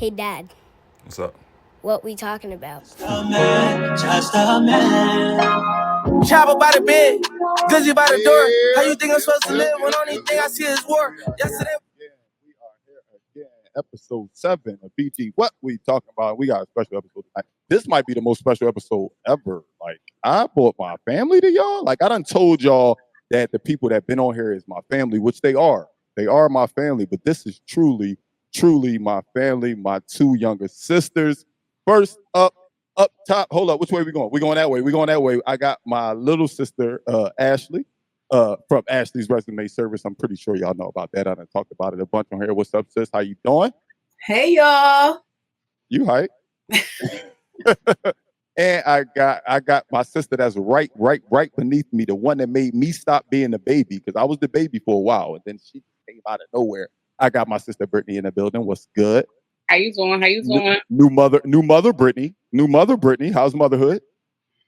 Hey, Dad, What's up? what we talking about? Just a man. Chopper by the bed, Glizzy by the door. How you think I'm supposed to live when only thing I see is war? Yesterday. Yeah, we are here again. Episode 7 of BG. What we talking about? We got a special episode tonight. This might be the most special episode ever. Like, I brought my family to y'all. Like, I done told y'all that the people that been on here is my family, which they are. They are my family, but this is truly my family, my 2 younger sisters. First up top, hold up, which way we going? We going that way. I got my little sister, Ashley, from Ashley's Resume Service. I'm pretty sure y'all know about that. I done talked about it a bunch on here. What's up, sis? How you doing? Hey, y'all. You hype? And I got my sister that's right beneath me, the one that made me stop being a baby, because I was the baby for a while, and then she came out of nowhere. I got my sister Brittany in the building. What's good? How you doing? New mother Brittany. How's motherhood?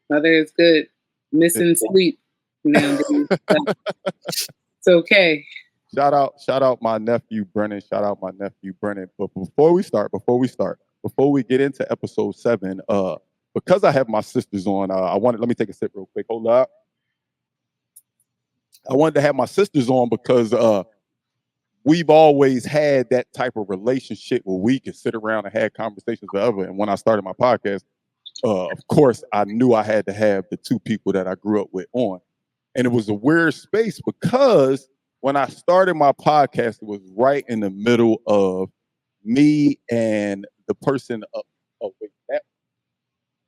Mother is good. Missing sleep. It's okay. Shout out my nephew Brennan. But before we get into episode 7, because I have my sisters on, let me take a sip real quick. Hold up. I wanted to have my sisters on because we've always had that type of relationship where we could sit around and have conversations forever. And when I started my podcast, of course, I knew I had to have the 2 people that I grew up with on. And it was a weird space because when I started my podcast, it was right in the middle of me and the person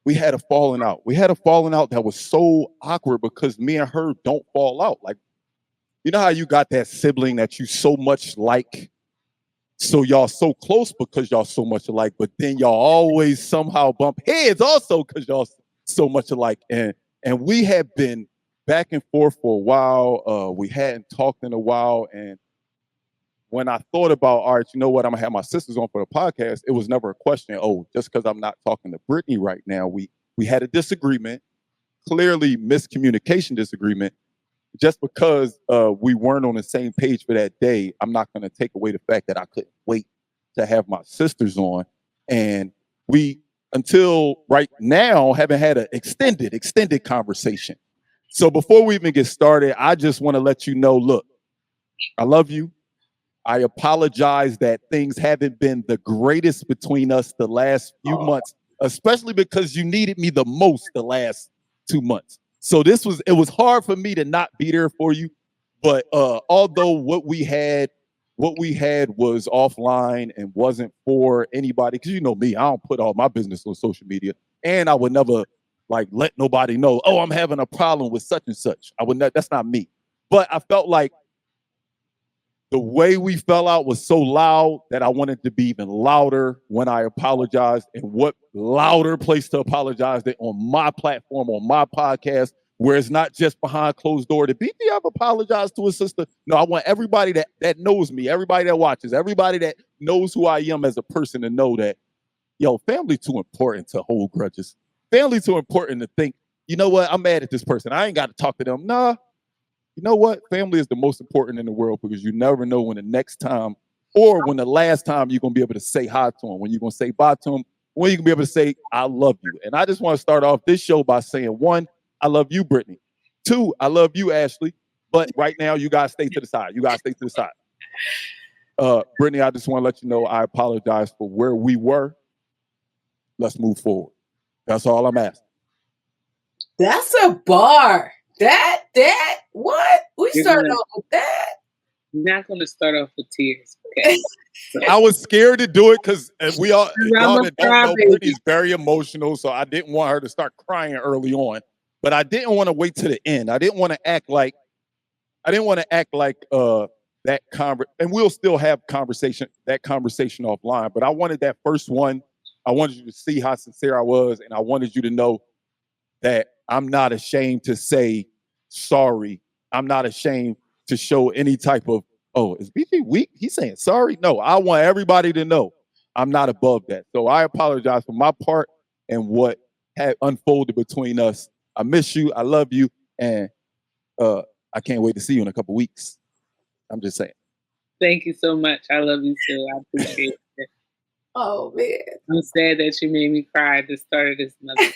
we had a falling out. We had a falling out that was so awkward because me and her don't fall out. Like, you know how you got that sibling that you so much like, so y'all so close because y'all so much alike, but then y'all always somehow bump heads also because y'all so much alike. And we had been back and forth for a while. We hadn't talked in a while. And when I thought about, all right, you know what, I'm gonna have my sisters on for the podcast, it was never a question, just because I'm not talking to Brittany right now. We had a disagreement, clearly miscommunication disagreement. Just because we weren't on the same page for that day, I'm not going to take away the fact that I couldn't wait to have my sisters on. And we, until right now, haven't had an extended conversation. So before we even get started, I just want to let you know, look, I love you. I apologize that things haven't been the greatest between us the last few months, especially because you needed me the most the last 2 months. So it was hard for me to not be there for you. But although what we had was offline and wasn't for anybody, because you know me, I don't put all my business on social media, and I would never like let nobody know, I'm having a problem with such and such. I would not, that's not me. But I felt like the way we fell out was so loud that I wanted to be even louder when I apologized. And what louder place to apologize than on my platform, on my podcast, where it's not just behind closed door. Did BT ever apologize to his sister? No, I want everybody that knows me, everybody that watches, everybody that knows who I am as a person to know that, family too important to hold grudges. Family too important to think, you know what, I'm mad at this person. I ain't got to talk to them. Nah. You know what? Family is the most important in the world because you never know when the next time or when the last time you're going to be able to say hi to them, when you're going to say bye to them, when you're going to be able to say, I love you. And I just want to start off this show by saying, 1, I love you, Brittany. 2, I love you, Ashley. But right now, you guys stay to the side. Brittany, I just want to let you know I apologize for where we were. Let's move forward. That's all I'm asking. That's a bar. What? We started off with that? I'm not going to start off with tears, okay? I was scared to do it because y'all that don't know, Brittany's very emotional, so I didn't want her to start crying early on. But I didn't want to wait to the end. I didn't want to act like that and we'll still have that conversation offline. But I wanted that first one. I wanted you to see how sincere I was, and I wanted you to know that I'm not ashamed to say sorry. I'm not ashamed to show any type of, is BG weak? He's saying sorry? No, I want everybody to know I'm not above that. So I apologize for my part and what had unfolded between us. I miss you. I love you. And I can't wait to see you in a couple weeks. I'm just saying. Thank you so much. I love you too. I appreciate it. Oh man. I'm sad that you made me cry at the start of this month.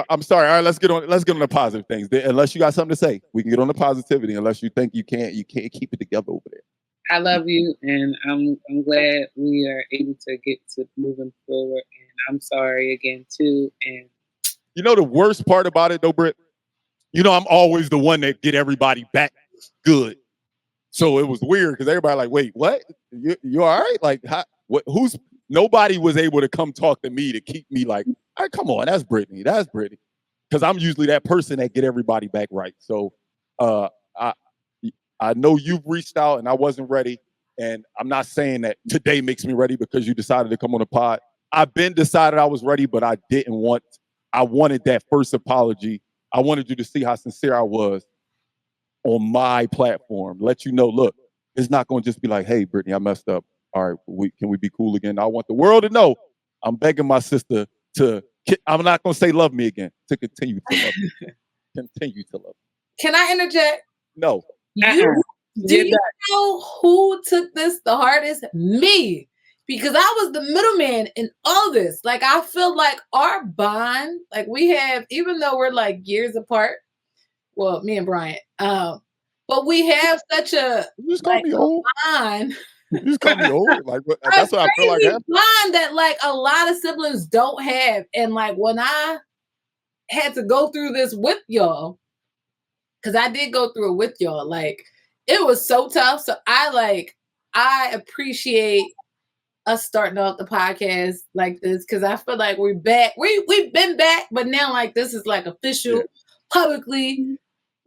I'm sorry. All right, let's get on the positive things. Unless you got something to say, we can get on the positivity. Unless you think you can't keep it together over there. I love you, and I'm glad we are able to get to moving forward. And I'm sorry again too. And you know the worst part about it though, Britt? You know, I'm always the one that get everybody back good. So it was weird because everybody like, wait, what? You all right? Like, who's? Nobody was able to come talk to me to keep me like, all right, come on, that's Brittany, because I'm usually that person that get everybody back right. So, I know you've reached out and I wasn't ready, and I'm not saying that today makes me ready because you decided to come on the pod. I've been decided I was ready, but I wanted that first apology. I wanted you to see how sincere I was on my platform. Let you know, look, it's not going to just be like, hey, Brittany, I messed up. All right, can we be cool again? I want the world to know I'm begging my sister to, I'm not going to say love me again, to continue to love me. Continue to love me. Can I interject? No. Do you know who took this the hardest? Me. Because I was the middleman in all this. Like, I feel like our bond, like we have, even though we're like years apart, well, me and Bryant, but we have such a You just call me old. bond. You just call me old. Like that's what I feel like. Bond that like a lot of siblings don't have. And like when I had to go through this with y'all, because I did go through it with y'all, like it was so tough. So I appreciate us starting off the podcast like this, because I feel like we're back. We've been back, but now like this is like official, publicly.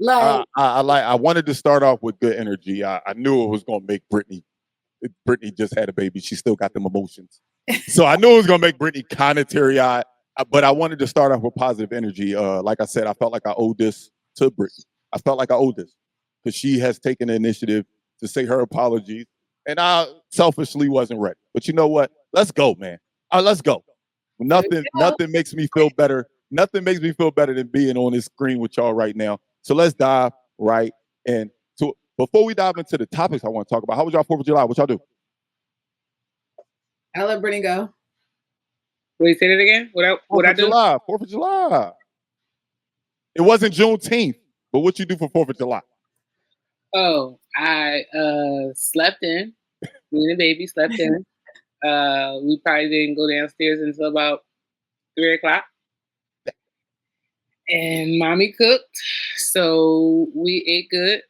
Like I wanted to start off with good energy. I knew it was gonna make Brittany. Brittany just had a baby. She still got them emotions, so I knew it was gonna make Brittany kind of teary-eyed. But I wanted to start off with positive energy. Like I said, I felt like I owed this to Brittany. I felt like I owed this because she has taken the initiative to say her apologies, and I selfishly wasn't ready. But you know what? Let's go, man. Let's go. Nothing makes me feel better. Nothing makes me feel better than being on this screen with y'all right now. So let's dive right in. So before we dive into the topics I want to talk about, how was y'all 4th of July? What y'all do? I'll let Brittany go. Wait, say that again. What I do? 4th of July. It wasn't Juneteenth, but what you do for 4th of July? Oh, I slept in. Me and the baby slept in. We probably didn't go downstairs until about 3 o'clock. And mommy cooked, so we ate good.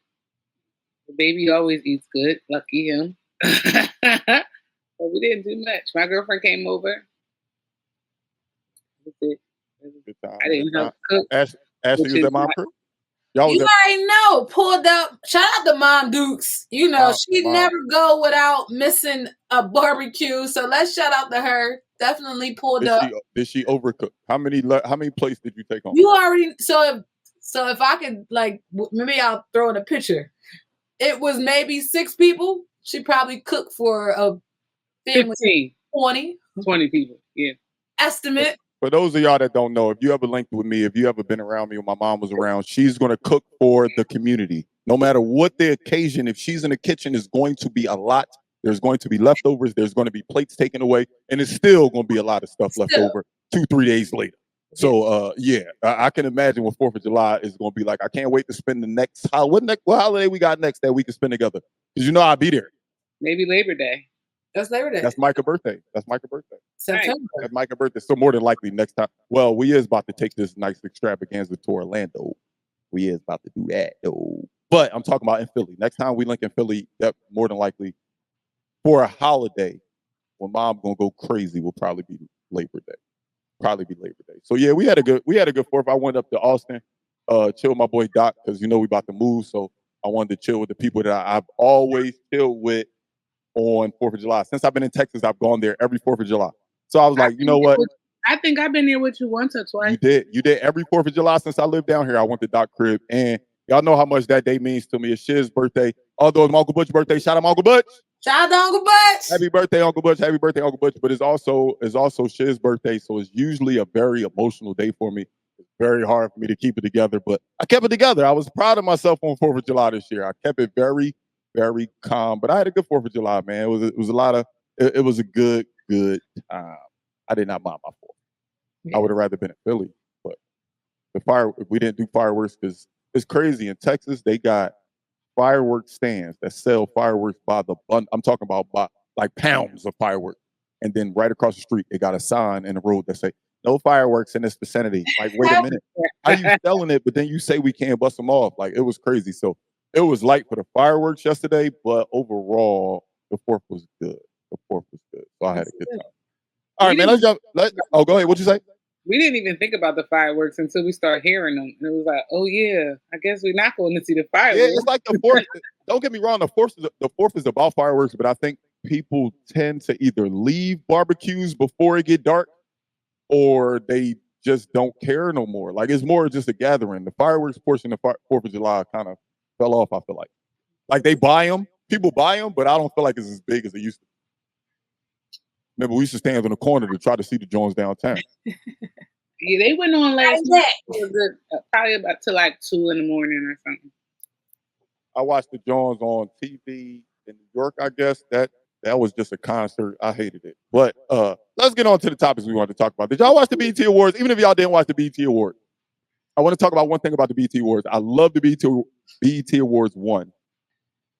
The baby always eats good, lucky him. But we didn't do much. My girlfriend came over. That's it. Good time. I didn't help cook. Ashley was at my crib? You already know. Pulled up. Shout out to Mom Dukes. You know, she'd never go without missing a barbecue. So let's shout out to her. Definitely pulled up. Did she overcook? How many plates did you take home? You already. So if I could, like, maybe I'll throw in a picture. It was maybe 6 people. She probably cooked for a family 15. 20 people. Yeah. Estimate. For those of y'all that don't know, if you ever linked with me, if you ever been around me when my mom was around, she's going to cook for the community. No matter what the occasion, if she's in the kitchen, it's going to be a lot. There's going to be leftovers. There's going to be plates taken away. And it's still going to be a lot of stuff left over 2-3 days later. So, I can imagine what 4th of July is going to be like. I can't wait to spend the next what holiday we got next that we can spend together. Because you know I'll be there. Maybe Labor Day. That's Labor Day. That's Micah's birthday. September. That's Micah's birthday. So more than likely next time. Well, we is about to take this nice extravaganza to Orlando. We is about to do that though. But I'm talking about in Philly. Next time we link in Philly, that more than likely for a holiday when mom gonna go crazy will probably be Labor Day. So yeah, we had a good 4th. I went up to Austin, chill with my boy Doc, because you know we about to move. So I wanted to chill with the people that I've always chilled with on 4th of July. Since I've been in Texas, I've gone there every 4th of July. So I was like, you know what? I think I've been there with you once or twice. You did every 4th of July since I lived down here. I went to Doc crib, and y'all know how much that day means to me. It's Shiz's birthday. Although it's my Uncle Butch's birthday. Shout out my Uncle Butch. Shout out to Uncle Butch. Happy birthday, Uncle Butch. Happy birthday, Uncle Butch. But it's also Shiz's birthday, so it's usually a very emotional day for me. It's very hard for me to keep it together, but I kept it together. I was proud of myself on 4th of July this year. I kept it very, very calm, but I had a good 4th of July, man. It was a lot of it was a good time. I did not mind my 4th. Yeah. I would have rather been in Philly, but we didn't do fireworks because it's crazy. In Texas, they got fireworks stands that sell fireworks by the bun. I'm talking about by like pounds of fireworks. And then right across the street, they got a sign in the road that say, no fireworks in this vicinity. Like, wait a minute. How you selling it, but then you say we can't bust them off? Like, it was crazy. So it was light for the fireworks yesterday, but overall, the 4th was good. The 4th was good. So I had a good time. All right, man, let's jump. Oh, go ahead. What'd you say? We didn't even think about the fireworks until we started hearing them. And it was like, oh, yeah, I guess we're not going to see the fireworks. Yeah, it's like the 4th. Don't get me wrong. The 4th is about fireworks, but I think people tend to either leave barbecues before it get dark or they just don't care no more. Like, it's more just a gathering. The fireworks portion of 4th of July kind of fell off, I feel like. Like, they buy them. People buy them, but I don't feel like it's as big as it used to be. Remember, we used to stand on the corner to try to see the Jones downtown. Yeah, they went on last night. Probably about to like 2 in the morning or something. I watched the Jones on TV in New York, I guess. That was just a concert. I hated it. But let's get on to the topics we wanted to talk about. Did y'all watch the BET Awards? Even if y'all didn't watch the BET Awards, I want to talk about one thing about the BET Awards. I love the BET Awards 1.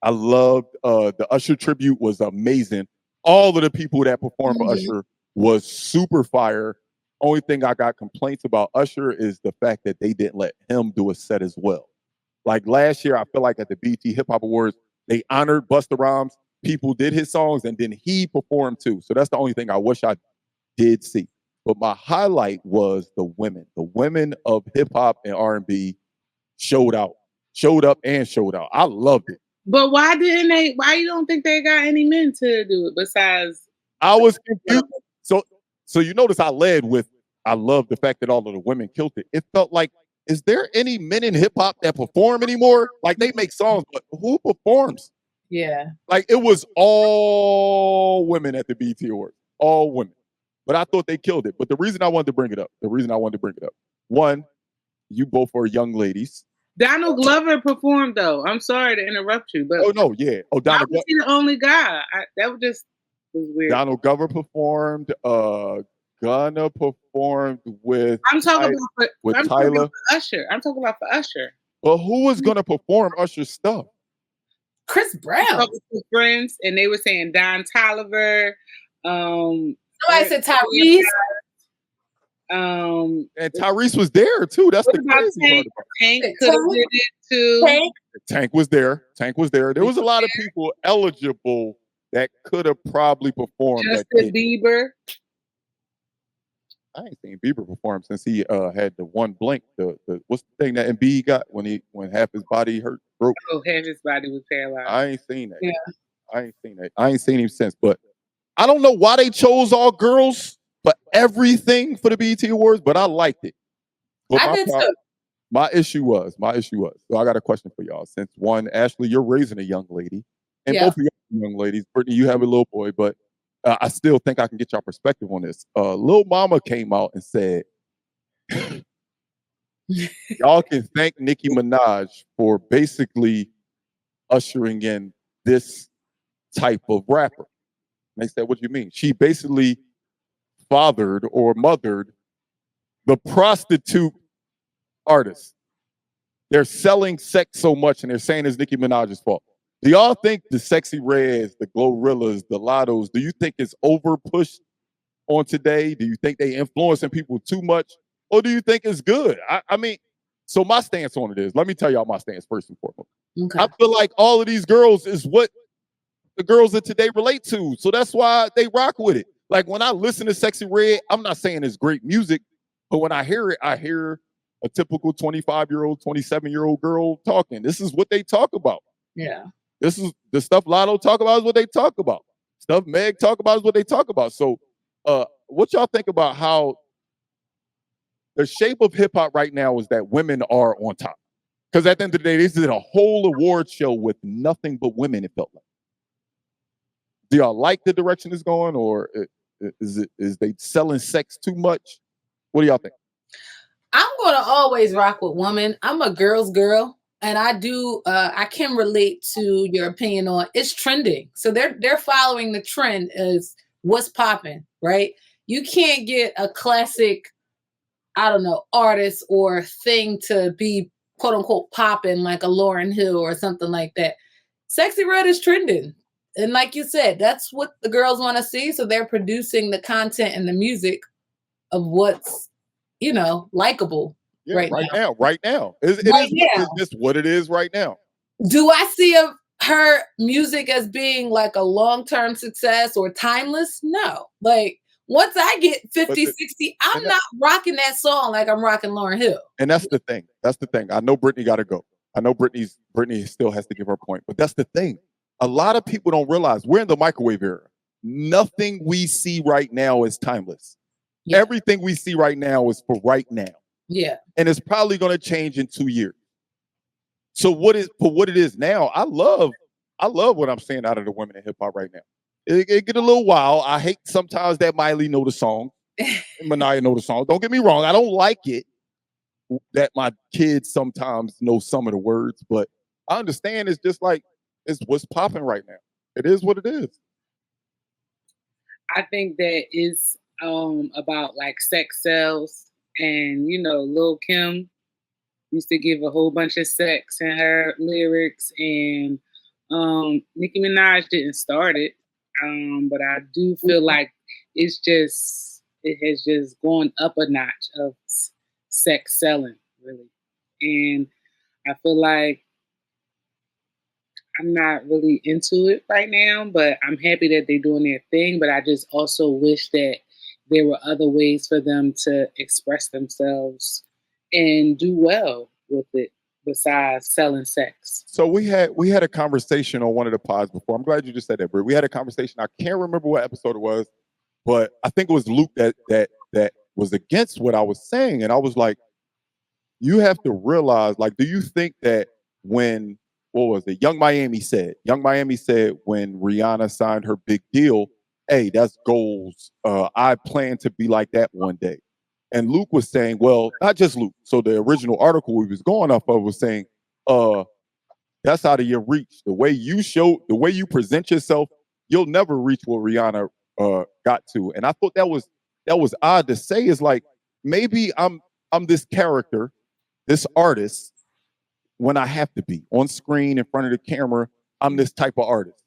I loved the Usher tribute was amazing. All of the people that performed for Usher was super fire. Only thing I got complaints about Usher is the fact that they didn't let him do a set as well. Like last year, I feel like at the BET Hip Hop Awards, they honored Busta Rhymes. People did his songs, and then he performed too. So that's the only thing I wish I did see. But my highlight was the women. The women of hip hop and R&B showed up and showed out. I loved it. But why didn't they? Why you don't think they got any men to do it besides? I was confused. So you notice I led with, I love the fact that all of the women killed it. It felt like, is there any men in hip hop that perform anymore? Like they make songs, but who performs? Yeah. Like it was all women at the BET Awards, all women. But I thought they killed it. But the reason I wanted to bring it up, one, you both are young ladies. Donald Glover performed though. I'm sorry to interrupt you, but Donald Glover. Was he the only guy? That was weird. Donald Glover performed. Gunna performed with. I'm talking about Tyler. Usher. I'm talking about for Usher. But who was gonna perform Usher's stuff? Chris Brown. With friends, and they were saying Don Toliver. Somebody said Tyrese. And Tyrese was there too. That's the crazy part. Tank could have did it too. Tank was there. There was a lot of people eligible that could have probably performed. Justin Bieber. I ain't seen Bieber perform since he had the one blink. The what's the thing that Embiid got when half his body broke? Oh, half his body was paralyzed. I ain't seen that. Yeah. I ain't seen him since. But I don't know why they chose all girls for everything for the BET Awards, but I liked it. But I did too. My issue was. So I got a question for y'all. Since one, Ashley, you're raising a young lady, and both of you young ladies. Brittany, you have a little boy, but I still think I can get your perspective on this. Lil Mama came out and said, y'all can thank Nicki Minaj for basically ushering in this type of rapper. And they said, what do you mean? She basically fathered or mothered the prostitute artists. They're selling sex so much and they're saying it's Nicki Minaj's fault. Do y'all think the Sexy Reds, the Glorillaz, the Lottos, do you think it's over pushed on today? Do you think they influencing people too much? Or do you think it's good? I mean, so my stance on it is, let me tell y'all my stance first and foremost. Okay. I feel like all of these girls is what the girls of today relate to. So that's why they rock with it. Like when I listen to Sexy Red, I'm not saying it's great music, but when I hear it, I hear a typical 25-year-old, 27-year-old girl talking. This is what they talk about. Yeah. This is the stuff Lotto talk about is what they talk about. Stuff Meg talk about is what they talk about. So what y'all think about how the shape of hip hop right now is that women are on top? Because at the end of the day, this is a whole award show with nothing but women, it felt like. Do y'all like the direction it's going, or is they selling sex too much? What do y'all think? I'm gonna always rock with women. I'm a girl's girl. and I do I can relate to your opinion on it's trending. So they're following the trend as what's popping, right? You can't get a classic, I don't know, artist or thing to be quote unquote popping like a Lauryn Hill or something like that. Sexy Red is trending. And like you said, that's what the girls want to see. So they're producing the content and the music of what's, you know, likable right now. Right now. It Right is now. it's just what it is right now. Do I see her music as being like a long-term success or timeless? No. Like once I get 50, 60, I'm not rocking that song like I'm rocking Lauryn Hill. And that's the thing. That's the thing. I know Brittany got to go. I know Brittany still has to give her point. But that's the thing. A lot of people don't realize we're in the microwave era. Nothing we see right now is timeless. Yeah. Everything we see right now is for right now. Yeah. And it's probably going to change in 2 years. So what it is now, I love what I'm seeing out of the women in hip hop right now. It get a little wild. I hate sometimes that Miley know the song, Mania know the song. Don't get me wrong. I don't like it that my kids sometimes know some of the words, but I understand it's just like it's what's popping right now. It is what it is. I think that is about like sex sells, and you know, Lil' Kim used to give a whole bunch of sex in her lyrics, and Nicki Minaj didn't start it, but I do feel like it has just gone up a notch of sex selling, really. And I feel like I'm not really into it right now, but I'm happy that they're doing their thing. But I just also wish that there were other ways for them to express themselves and do well with it besides selling sex. So we had a conversation on one of the pods before. I'm glad you just said that, Britt. We had a conversation. I can't remember what episode it was, but I think it was Luke that was against what I was saying. And I was like, you have to realize, like, do you think that when, what was it? Young Miami said when Rihanna signed her big deal, hey, that's goals. I plan to be like that one day. And Luke was saying, well, not just Luke. So the original article we was going off of was saying, that's out of your reach. The way you present yourself, you'll never reach what Rihanna got to. And I thought that was odd to say. Is like, maybe I'm this character, this artist, when I have to be on screen in front of the camera. I'm this type of artist.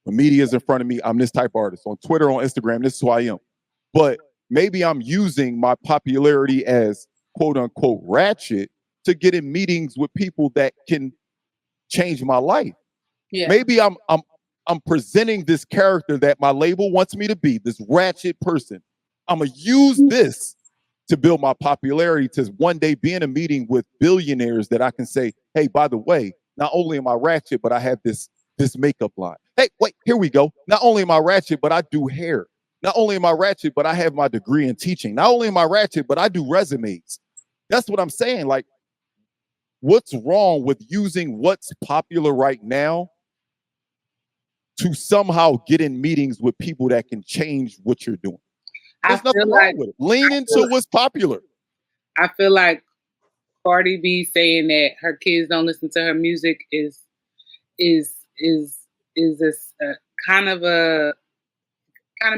When media's in front of me, I'm this type of artist. On Twitter, on Instagram, this is who I am. But maybe I'm using my popularity as quote unquote ratchet to get in meetings with people that can change my life. Yeah. Maybe I'm presenting this character that my label wants me to be, this ratchet person. I'm gonna use this to build my popularity to one day be in a meeting with billionaires that I can say, hey, by the way, not only am I ratchet, but I have this makeup line. Hey, wait, here we go. Not only am I ratchet, but I do hair. Not only am I ratchet, but I have my degree in teaching. Not only am I ratchet, but I do resumes. That's what I'm saying. Like, what's wrong with using what's popular right now to somehow get in meetings with people that can change what you're doing? There's nothing wrong with it. Lean into what's popular. I feel like Cardi B saying that her kids don't listen to her music is this kind of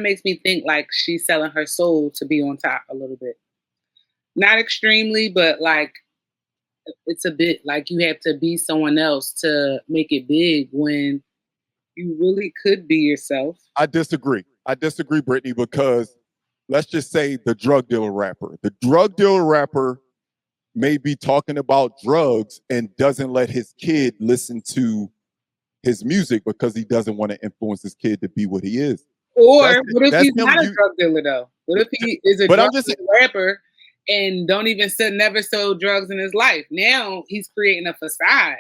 makes me think like she's selling her soul to be on top a little bit. Not extremely, but like it's a bit like you have to be someone else to make it big when you really could be yourself. I disagree, Brittany, because let's just say the drug dealer rapper. The drug dealer rapper may be talking about drugs and doesn't let his kid listen to his music because he doesn't want to influence his kid to be what he is. Or what if he's not a drug dealer though? What if he is a drug rapper and never sold drugs in his life? Now he's creating a facade.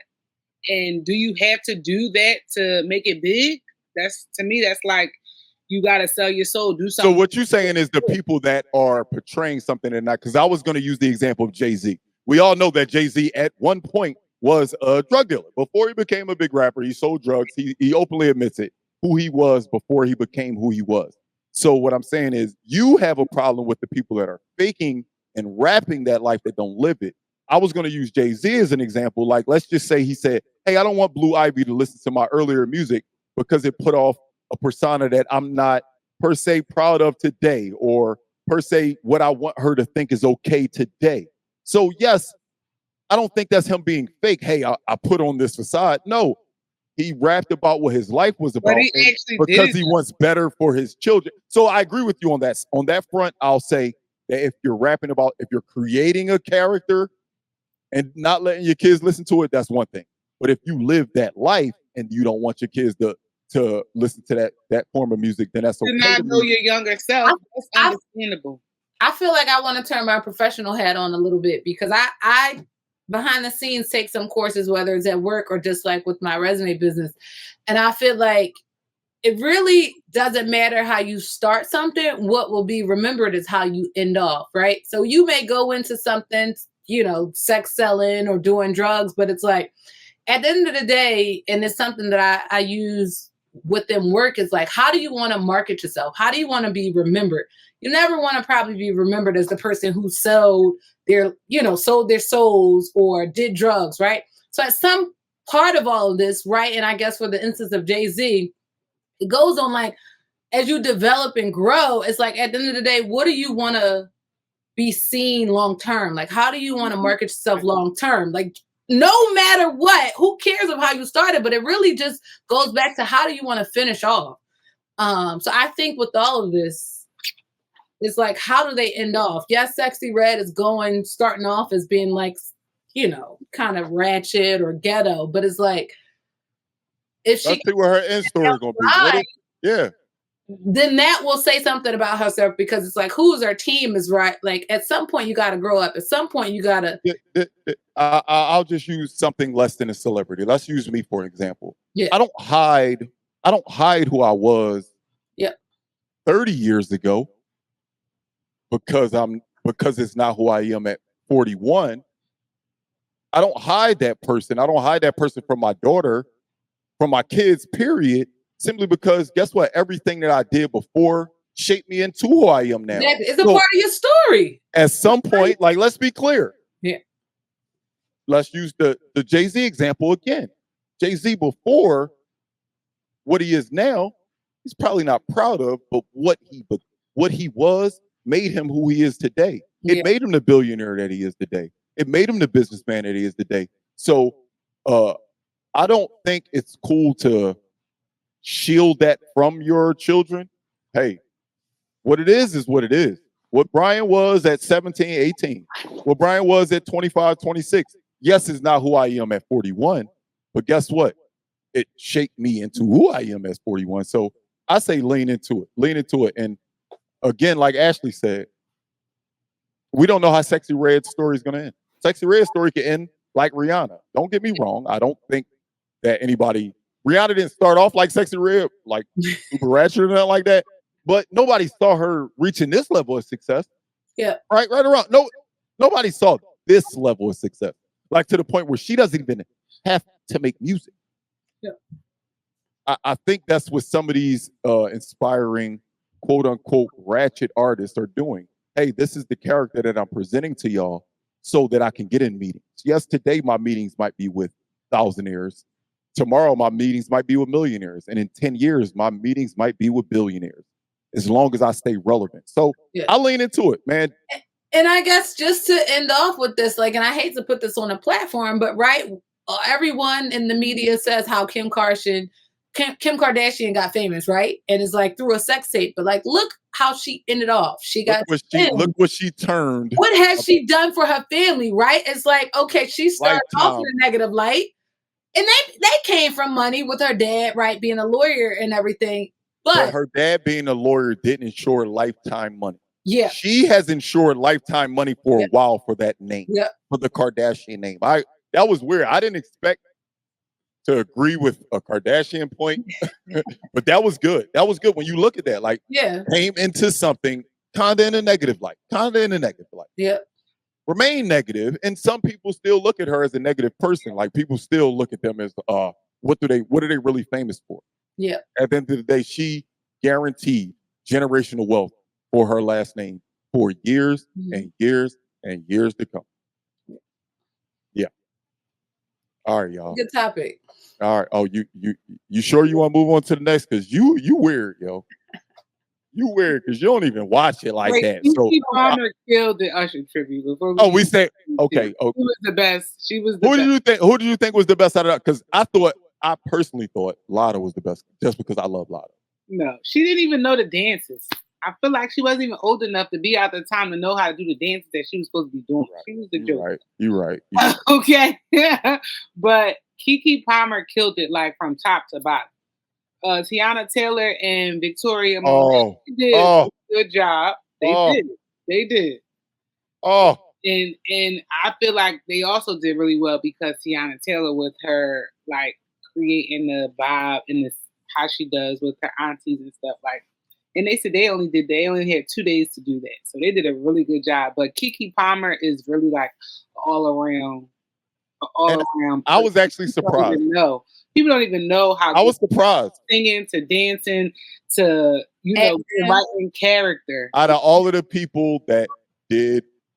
And do you have to do that to make it big? To me, that's like, you got to sell your soul, do something. So what you're saying is the people that are portraying something and not, because I was going to use the example of Jay-Z. We all know that Jay-Z at one point was a drug dealer. Before he became a big rapper, he sold drugs. He openly admits it, who he was before he became who he was. So what I'm saying is you have a problem with the people that are faking and rapping that life that don't live it. I was going to use Jay-Z as an example. Like, let's just say he said, hey, I don't want Blue Ivy to listen to my earlier music because it put off a persona that I'm not per se proud of today, or per se what I want her to think is okay today. So yes, I don't think that's him being fake. Hey, I put on this facade. No, he rapped about what his life was about because he wants better for his children. So I agree with you on that. On that front, I'll say that if you're rapping about, if you're creating a character and not letting your kids listen to it, that's one thing. But if you live that life and you don't want your kids to listen to that form of music, then that's okay. Do not know your younger self. That's understandable. I feel like I want to turn my professional hat on a little bit, because I behind the scenes take some courses, whether it's at work or just like with my resume business. And I feel like it really doesn't matter how you start something. What will be remembered is how you end off, right? So you may go into something, you know, sex selling or doing drugs, but it's like, at the end of the day, and it's something that I use within work, is like, how do you want to market yourself? How do you want to be remembered? You never want to probably be remembered as the person who sold their souls or did drugs, right? So at some part of all of this, right, and I guess for the instance of Jay-Z, it goes on like, as you develop and grow, it's like at the end of the day, what do you want to be seen long term? Like, how do you want to market yourself long term? Like, no matter what, who cares of how you started? But it really just goes back to, how do you want to finish off? So I think with all of this, it's like, how do they end off? Yes, Sexy Red is starting off as being like, you know, kind of ratchet or ghetto, but it's like, if she, let's see what her end story is gonna be. Yeah. Then that will say something about herself, because it's like, who's her team is right. Like, at some point you got to grow up. At some point you got to. I'll just use something less than a celebrity. Let's use me for example. Yeah. I don't hide who I was. Yep. 30 years ago because it's not who I am at 41. I don't hide that person. I don't hide that person from my daughter, from my kids, period. Simply because, guess what? Everything that I did before shaped me into who I am now. It's a part of your story. At some point, like, let's be clear. Yeah. Let's use the Jay-Z example again. Jay-Z before what he is now, he's probably not proud of, but what he was made him who he is today. It made him the billionaire that he is today. It made him the businessman that he is today. So I don't think it's cool to shield that from your children. Hey, what it is what it is. What Brian was at 17, 18, what Brian was at 25, 26. Yes, it's not who I am at 41, but guess what? It shaped me into who I am as 41. So I say lean into it. And again, like Ashley said, we don't know how Sexy Red's story is going to end. Sexy Red's story can end like Rihanna. Don't get me wrong. I don't think that Rihanna didn't start off like Sexy Red, like super ratchet or nothing like that. But nobody saw her reaching this level of success. Yeah. Right around. No, nobody saw this level of success. Like, to the point where she doesn't even have to make music. Yeah. I think that's what some of these inspiring, quote unquote, ratchet artists are doing. Hey, this is the character that I'm presenting to y'all so that I can get in meetings. Yes, today my meetings might be with thousandaires. Tomorrow my meetings might be with millionaires. And in 10 years, my meetings might be with billionaires, as long as I stay relevant. So I lean into it, man. And I guess just to end off with this, like, and I hate to put this on a platform, but right, everyone in the media says how Kim Kardashian got famous, right? And it's like through a sex tape. But like, look how she ended off. She got look what she turned. What has she done for her family, right? It's like, okay, she started off in a negative light. And they came from money with her dad, right, being a lawyer and everything. But her dad being a lawyer didn't ensure lifetime money. Yeah. She has insured lifetime money for a while for that name. Yeah. For the Kardashian name. That was weird. I didn't expect to agree with a Kardashian point, but that was good. That was good when you look at that. Like, came into something kind of in a negative light. Yeah. Remain negative, and some people still look at her as a negative person. Like, people still look at them as what are they really famous for? Yeah. At the end of the day, she guaranteed generational wealth for her last name for years and years and years to come. All right, y'all. Good topic. All right. Oh, you sure you want to move on to the next? Because you weird, yo. You weird because you don't even watch it like Wait, that. So Keke Palmer killed the Usher tribute. Before we say okay. She was the best. She was the Who best. Who did you think was the best out of that? Because I personally thought Lada was the best, just because I love Lada. No, she didn't even know the dances. I feel like she wasn't even old enough to be out the time to know how to do the dances that she was supposed to be doing. Right. She was the joke. You're right. Okay. But Keke Palmer killed it like from top to bottom. Tiana Taylor and Victoria Monet did a good job. They did. Oh. And I feel like they also did really well because Tiana Taylor, with her like creating the vibe and this how she does with her aunties and stuff, like, and they said they only had 2 days to do that. So they did a really good job. But Keke Palmer is really like all around. I was actually surprised. People don't even know how I was surprised. Singing to dancing to, writing character. Out of all of the people that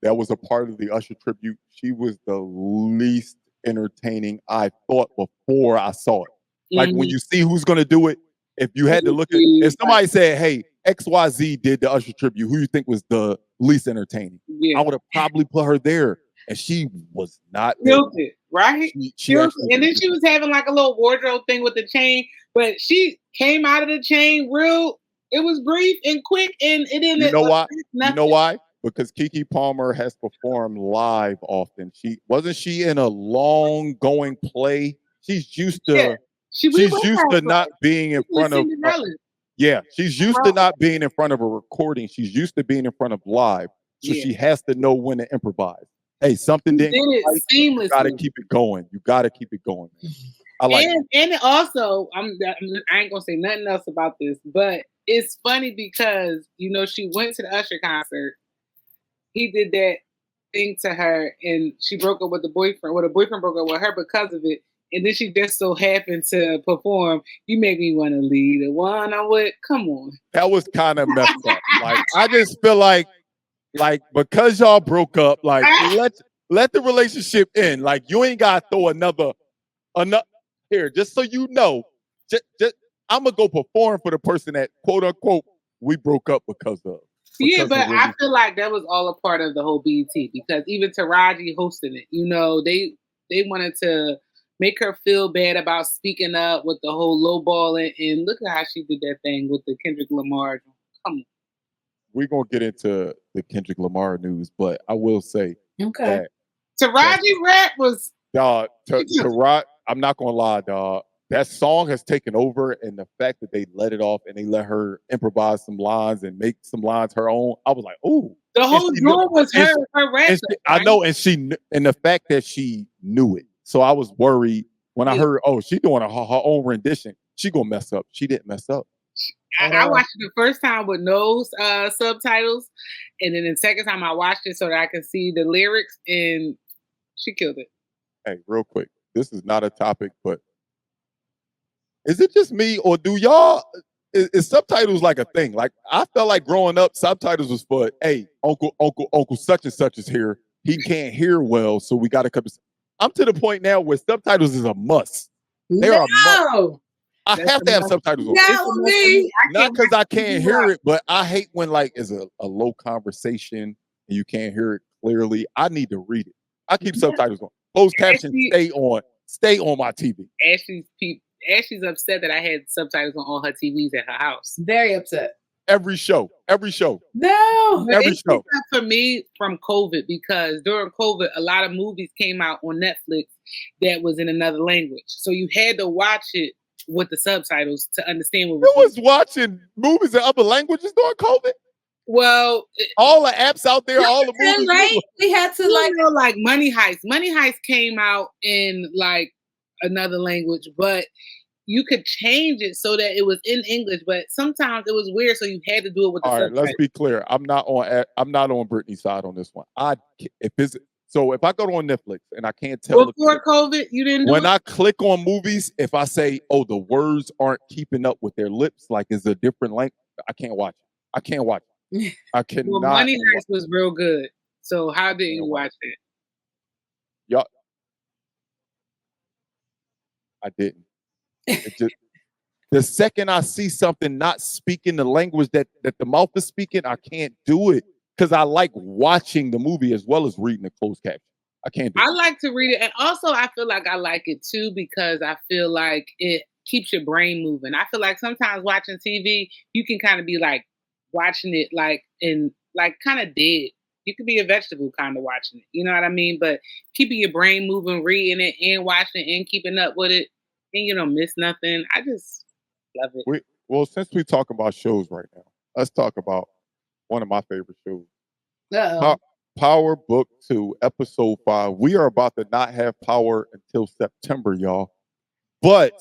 was a part of the Usher tribute, she was the least entertaining I thought before I saw it. Like when you see who's gonna do it, if you had to look at, if somebody said, "Hey, XYZ did the Usher tribute, who you think was the least entertaining?" I would have probably put her there, and she was not. Killed it, right? She and then she was having like a little wardrobe thing with the chain, but she came out of the chain real. It was brief and quick, and it didn't. You know why? You know why? Because Keke Palmer has performed live often. She in a long going play. She's used to. She's used to not being in front of. She's used to not being in front of a recording. She's used to being in front of live, so she has to know when to improvise. Hey, something didn't. Seamlessly. You gotta keep it going. You gotta keep it going. Man. I like. And also, I ain't gonna say nothing else about this, but it's funny because she went to the Usher concert. He did that thing to her, and she broke up with the boyfriend. Well, the boyfriend broke up with her because of it. And then she just so happened to perform. You make me want to lead the one I would. Come on. That was kind of messed up. Like, I just feel like because y'all broke up, like let the relationship end. Like, you ain't gotta throw another here. Just so you know, just I'm gonna go perform for the person that quote unquote we broke up because of. Yeah, but I feel like that was all a part of the whole BET, because even Taraji hosting it, they wanted to make her feel bad about speaking up with the whole lowballing, and look at how she did that thing with the Kendrick Lamar. Come on. We're gonna get into the Kendrick Lamar news, but I will say that Taraji rap was Taraji. I'm not gonna lie, dog. That song has taken over, and the fact that they let it off and they let her improvise some lines and make some lines her own, I was like, "Ooh!" The whole drum was her rap. I know, and the fact that she knew it. So I was worried when I heard, "Oh, she doing her own rendition. She gonna mess up." She didn't mess up. I watched it the first time with no subtitles, and then the second time I watched it so that I could see the lyrics, and she killed it. Hey, real quick, this is not a topic, but is it just me, or do y'all? Is subtitles like a thing? Like, I felt like growing up, subtitles was for, hey, uncle such and such is here. He can't hear well, so we got to come. I'm to the point now where subtitles is a must. They're a must. I have to have subtitles on. Not because I can't hear it, but I hate when like it's a low conversation and you can't hear it clearly. I need to read it. I keep subtitles on. Closed captions stay on my TV. Ashley's upset that I had subtitles on all her TVs at her house. Very upset. Every show. No. Every show. For me, from COVID, because during COVID, a lot of movies came out on Netflix that was in another language. So you had to watch it with the subtitles to understand what was watching movies in other languages during COVID. Well, all the apps out there, all the movies. Right? We had to like Money Heist. Money Heist came out in like another language, but you could change it so that it was in English. But sometimes it was weird, so you had to do it with the subtitles. Let's be clear. I'm not on Brittany's side on this one. If I go on Netflix and I can't tell before COVID, you didn't. When I click on movies, if I say, "Oh, the words aren't keeping up with their lips," like it's a different language, I can't watch it. I cannot. Well, Money Heist was real good. So how did you watch it? Y'all, I didn't. It just, the second I see something not speaking the language that the mouth is speaking, I can't do it because I like watching the movie as well as reading the closed caption. I can't do it. I like to read it, and also I feel like I like it too because I feel like it keeps your brain moving. I feel like sometimes watching TV, you can kind of be like watching it like in like kind of dead. You could be a vegetable kind of watching it. You know what I mean? But keeping your brain moving, reading it and watching it and keeping up with it, and you don't miss nothing. I just love it. Well, since we talk about shows right now, let's talk about one of my favorite shows. Uh-oh. Power Book 2, Episode 5. We are about to not have power until September, y'all. But,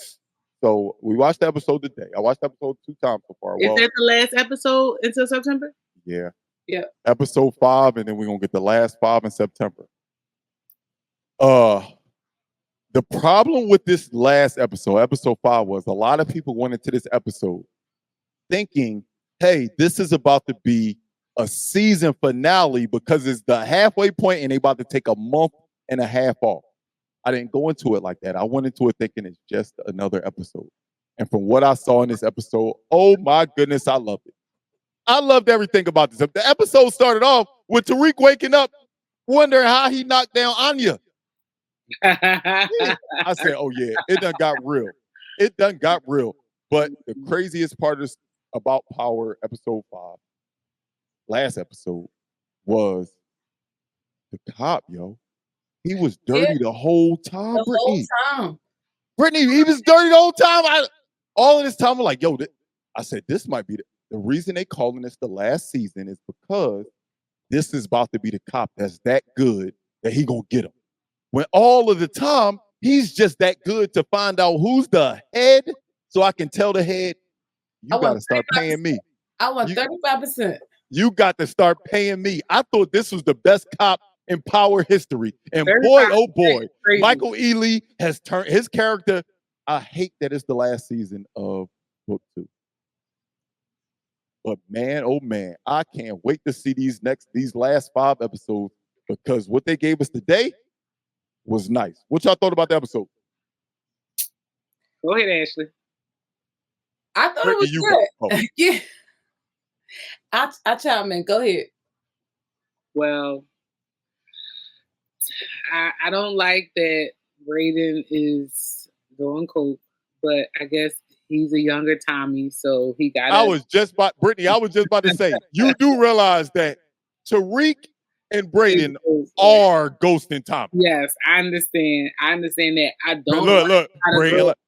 so we watched the episode today. I watched the episode 2 times so far. Is that the last episode until September? Yeah. Yeah. Episode 5, and then we're going to get the last 5 in September. The problem with this last episode, episode 5, was a lot of people went into this episode thinking, hey, this is about to be a season finale because it's the halfway point and they about to take a month and a half off. I didn't go into it like that. I went into it thinking it's just another episode. And from what I saw in this episode, oh my goodness, I loved it. I loved everything about this. The episode started off with Tariq waking up, wondering how he knocked down Anya. Yeah. I said, oh yeah, it done got real. It done got real. But the craziest part is about Power episode 5, last episode, was the cop, yo. He was dirty the whole time, The Brittany. whole time. Brittany, he was dirty the whole time. All of this time, I'm like, yo, I said, this might be the reason they calling this the last season is because this is about to be the cop that's that good that he gonna get him. When all of the time, he's just that good to find out who's the head so I can tell the head, you got to start paying me. I want 35%. You got to start paying me. I thought this was the best cop in Power history. And boy, oh boy, crazy. Michael Ealy has turned his character. I hate that it's the last season of Book 2. But man, oh man, I can't wait to see these last 5 episodes because what they gave us today was nice. What y'all thought about the episode? Go ahead, Ashley. I thought it was good. Yeah. I chime in. Go ahead. Well, I don't like that Brayden is doing coke, but I guess he's a younger Tommy, so he got. Brittany, I was just about to say, you do realize that Tariq and Brayden are ghosting Tommy. Yes, I understand. I understand that. I don't. Look,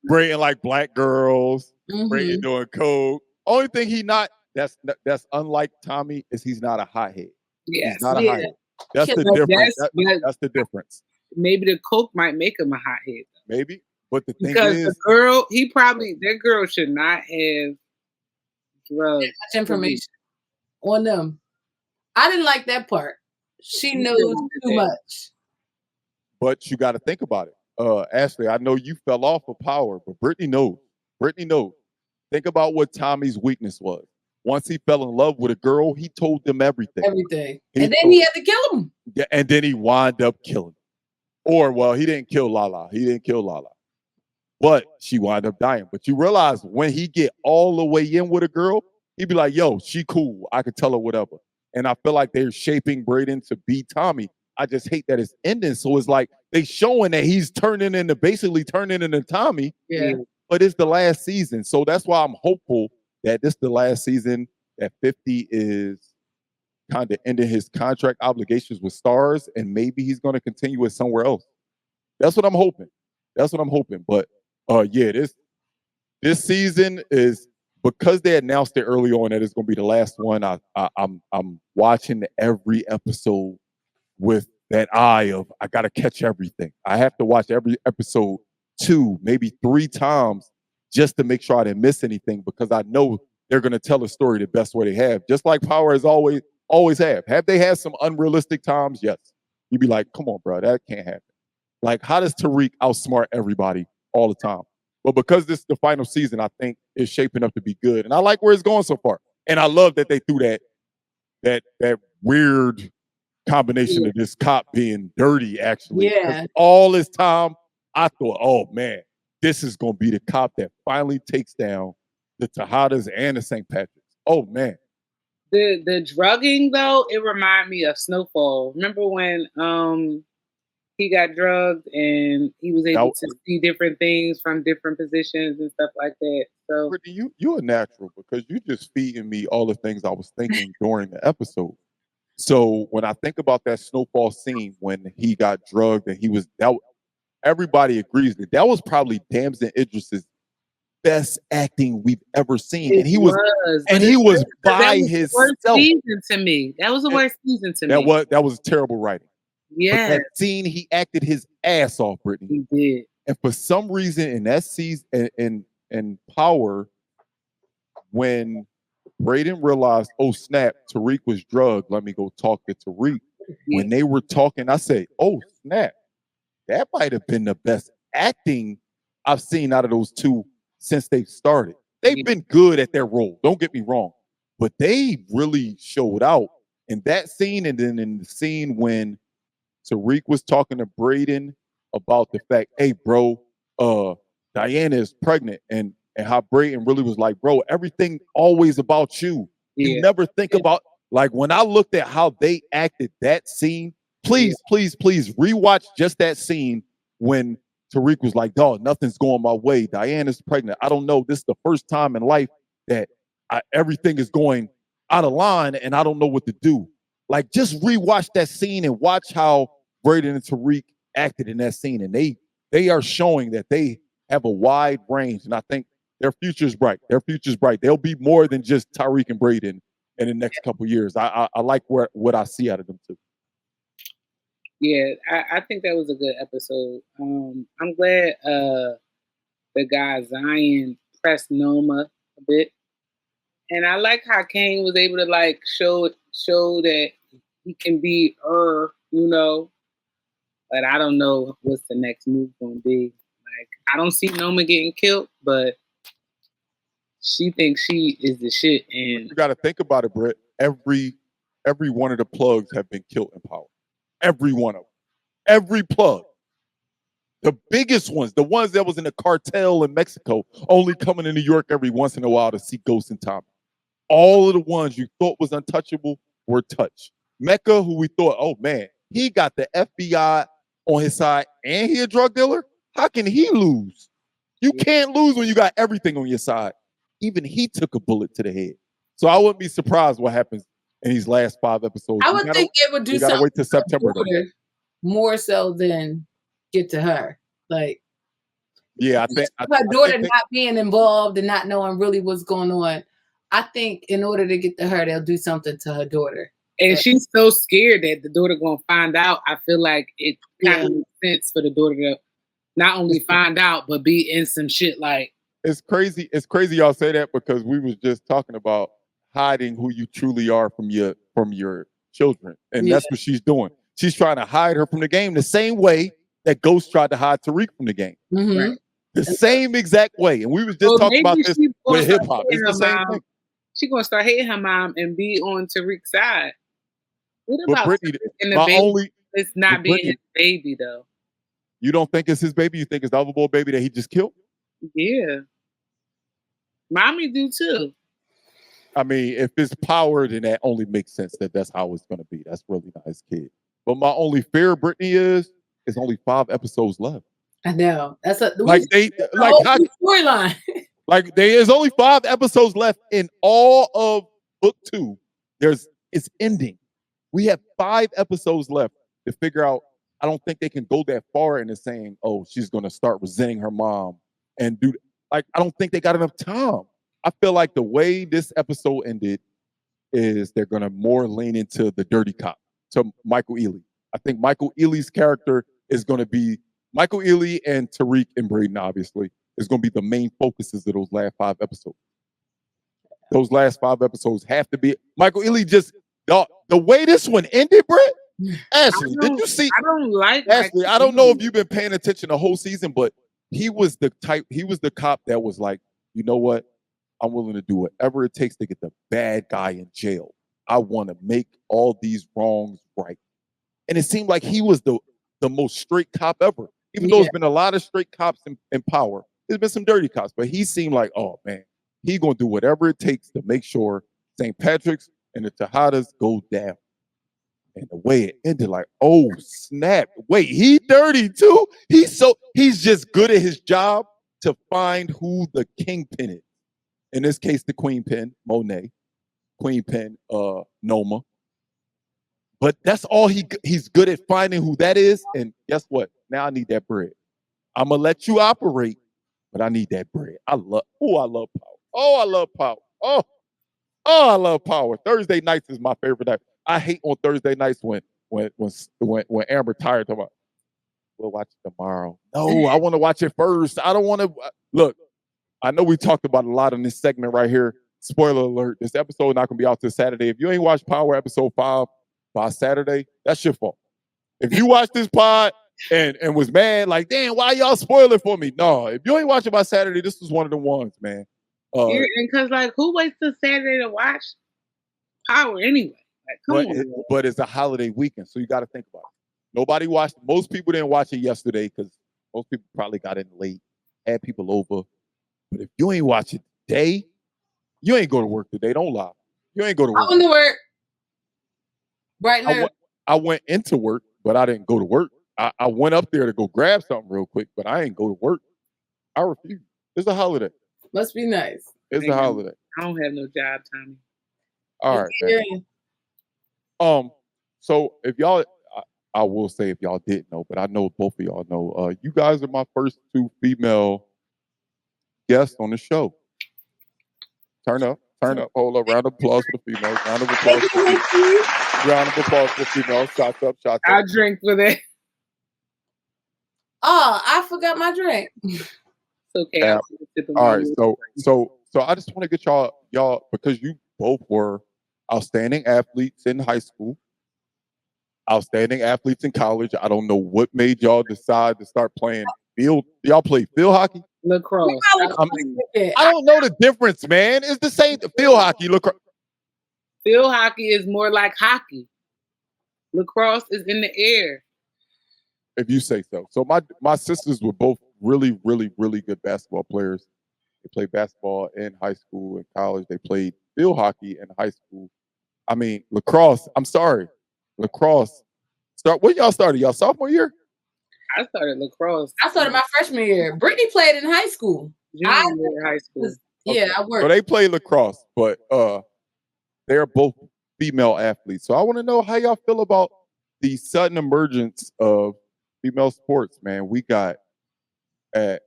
Brayden like black girls. Brayden doing coke. Only thing he not that's unlike Tommy is he's not a hothead. Yes, he's not a hothead. That's the difference. That's the difference. Maybe the coke might make him a hothead. Maybe, but the thing because is, the girl, that girl should not have drugs. Much information on them. I didn't like that part. She knows too much. But you got to think about it. Ashley, I know you fell off of Power, but Brittany knows. Brittany knows. Think about what Tommy's weakness was. Once he fell in love with a girl, he told them everything. Everything. And then he had to kill him. Yeah, and then he wound up killing him. Or, well, he didn't kill Lala. He didn't kill Lala. But she wound up dying. But you realize when he get all the way in with a girl, he'd be like, yo, she cool. I could tell her whatever. And I feel like they're shaping Brayden to be Tommy. I just hate that it's ending. So it's like they showing that he's basically turning into Tommy. Yeah. But it's the last season. So that's why I'm hopeful that this is the last season, that 50 is kind of ending his contract obligations with Stars, and maybe he's going to continue it somewhere else. That's what I'm hoping. But yeah, this season is, because they announced it early on that it's going to be the last one. I'm watching every episode with that eye of I got to catch everything. I have to watch every episode 2, maybe 3 times just to make sure I didn't miss anything, because I know they're going to tell a story the best way they have. Just like Power has always have. Have they had some unrealistic times? Yes. You'd be like, come on, bro, that can't happen. Like, how does Tariq outsmart everybody all the time? But because this is the final season, I think it's shaping up to be good. And I like where it's going so far. And I love that they threw that weird combination of this cop being dirty, actually. Yeah. All this time, I thought, oh, man, this is going to be the cop that finally takes down the Tejadas and the St. Patrick's. Oh, man. The drugging, though, it reminded me of Snowfall. Remember when he got drugged and he was able to see different things from different positions and stuff like that? So Brittany, you're a natural because you just feeding me all the things I was thinking during the episode. So when I think about that Snowfall scene when he got drugged and he was that, everybody agrees that was probably Damson Idris's best acting we've ever seen. And he was by himself. Worst season to me. That was the worst season to me. That was terrible writing. Yeah. But that scene, he acted his ass off, Brittany. He did. And for some reason in that season in Power, when Brayden realized, oh snap, Tariq was drugged. Let me go talk to Tariq. Yeah. When they were talking, I said, oh snap, that might have been the best acting I've seen out of those two since they've started. They've been good at their role, don't get me wrong, but they really showed out in that scene. And then in the scene when Tariq was talking to Brayden about the fact, hey, bro, Diana is pregnant, and how Brayden really was like, bro, everything always about you. You never think about, like, when I looked at how they acted that scene, please rewatch just that scene when Tariq was like, dog, nothing's going my way. Diana's pregnant. I don't know. This is the first time in life that everything is going out of line and I don't know what to do. Like, just rewatch that scene and watch how Brayden and Tariq acted in that scene. And they are showing that they have a wide range. And I think their future's bright. Their future's bright. They'll be more than just Tariq and Brayden in the next couple of years. I like what I see out of them too. Yeah, I think that was a good episode. I'm glad the guy Zion pressed Noma a bit. And I like how Kane was able to like show that he can be you know. But I don't know what's the next move gonna be. Like, I don't see Noma getting killed, but she thinks she is the shit. And you got to think about it, Britt. Every one of the plugs have been killed in Power. Every one of them. Every plug. The biggest ones, the ones that was in the cartel in Mexico, only coming to New York every once in a while to see Ghost and Tommy. All of the ones you thought was untouchable were touched. Mecca, who we thought, oh man, he got the FBI on his side and he a drug dealer? How can he lose? You can't lose when you got everything on your side. Even he took a bullet to the head. So I wouldn't be surprised what happens in these last 5 episodes. I would think it would do something. Wait till September. More so than get to her. Like, yeah, I think her daughter not being involved and not knowing really what's going on. I think in order to get to her, they'll do something to her daughter. And she's so scared that the daughter gonna find out. I feel like it kind of makes sense for the daughter to not only find out but be in some shit. Like, it's crazy. It's crazy y'all say that because we was just talking about hiding who you truly are from your children, and that's what she's doing. She's trying to hide her from the game the same way that Ghost tried to hide Tariq from the game. Mm-hmm. Right. The same exact way. And we was just talking about this with hip hop. It's the same thing. She's gonna start hating her mom and be on Tariq's side. What about Brittany, and the baby? It's not being his baby though. You don't think it's his baby? You think it's the other boy baby that he just killed? Yeah. Mommy do too. I mean, if it's Power, then that only makes sense that that's how it's gonna be. That's really not his kid. But my only fear, Brittany, is only 5 episodes left. I know. That's a storyline. Like there's only 5 episodes left in all of book 2. It's ending. We have 5 episodes left to figure out. I don't think they can go that far into saying, oh, she's gonna start resenting her mom and do like I don't think they got enough time. I feel like the way this episode ended is they're gonna more lean into the dirty cop, to Michael Ealy. I think Michael Ealy's character is gonna be Michael Ealy and Tariq and Brayden, obviously, is gonna be the main focuses of those last 5 episodes. Those last 5 episodes have to be Michael Ealy. Just the way this one ended, Brett. Ashley, did you see? I don't like Ashley. I don't know if you've been paying attention the whole season, but he was the cop that was like, you know what? I'm willing to do whatever it takes to get the bad guy in jail. I want to make all these wrongs right. And it seemed like he was the most straight cop ever. Even though it's been a lot of straight cops in power, there's been some dirty cops, but he seemed like, oh man, he gonna do whatever it takes to make sure St. Patrick's and the Tejadas go down. And the way it ended, like, oh snap! Wait, he dirty too. He's just good at his job to find who the kingpin is. In this case, the queen pin, Monet, queen pin, Noma. But that's all he's good at finding who that is. And guess what? Now I need that bread. I'm gonna let you operate, but I need that bread. I love power. Oh, I love power. Oh, I love power. Thursday nights is my favorite night. I hate on Thursday nights when Amber tired talking about, we'll watch it tomorrow. No, I want to watch it first. I don't want to look. I know we talked about a lot in this segment right here. Spoiler alert: this episode not gonna be out till Saturday. If you ain't watched Power episode 5 by Saturday, that's your fault. If you watched this pod and was mad, like, damn, why y'all spoiling for me? No, if you ain't watching by Saturday, this was one of the ones, man. Because like, who waits till Saturday to watch Power anyway? Like, come on. But it's a holiday weekend, so you got to think about it. Nobody watched. Most people didn't watch it yesterday because most people probably got in late, had people over. But if you ain't watch it today, you ain't go to work today. Don't lie. You ain't go to work. I went to work right now. I went into work, but I didn't go to work. I went up there to go grab something real quick, but I ain't go to work. I refuse. It's a holiday. Must be nice. It's a holiday. I don't have no job, Tommy. All right. So if y'all, I will say if y'all didn't know, but I know both of y'all know, you guys are my first 2 female guests on the show. Turn up. Hold up. Round of applause for the females. Round of applause for the females. Round of applause for the females. Shots up. I'll drink for that. Oh, I forgot my drink. It's okay. Yeah. All right. So I just want to get y'all because you both were outstanding athletes in high school, outstanding athletes in college. I don't know what made y'all decide to start playing field. Y'all play field hockey? Lacrosse. I don't know the difference, man. It's the same. Field hockey, lacrosse. Field hockey is more like hockey. Lacrosse is in the air. If you say so. So my sisters were both really, really, really good basketball players. They played basketball in high school and college. They played field hockey in high school. I mean, lacrosse. I'm sorry. Lacrosse. When y'all started? Y'all sophomore year? I started lacrosse. I started my freshman year. Brittany played in high school. Junior year high school. Yeah, I worked. So they played lacrosse, but they're both female athletes. So I want to know how y'all feel about the sudden emergence of female sports, man. We got at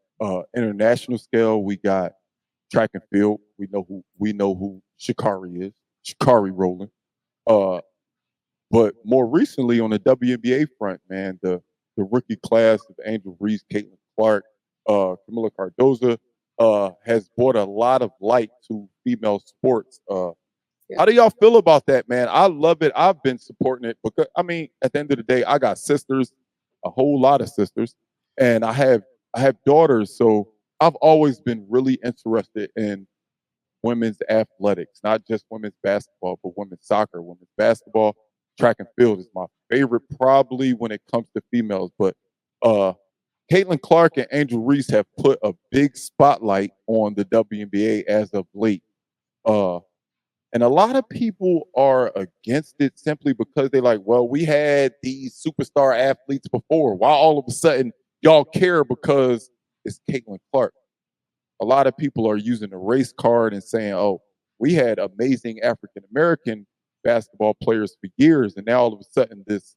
international scale, we got track and field. We know who Sha'Carri is. Sha'Carri Rowland. But more recently on the WNBA front, man, the rookie class of Angel Reese, Caitlin Clark, Camila Cardoza has brought a lot of light to female sports. How do y'all feel about that, man? I love it. I've been supporting it because, I mean, at the end of the day, I got sisters, a whole lot of sisters, and I have daughters. So I've always been really interested in women's athletics, not just women's basketball, but women's soccer, women's basketball. Track and field is my favorite, probably when it comes to females. But Caitlin Clark and Angel Reese have put a big spotlight on the WNBA as of late. And a lot of people are against it simply because they're like, well, we had these superstar athletes before. Why all of a sudden y'all care because it's Caitlin Clark? A lot of people are using the race card and saying, oh, we had amazing African-American basketball players for years, and now all of a sudden this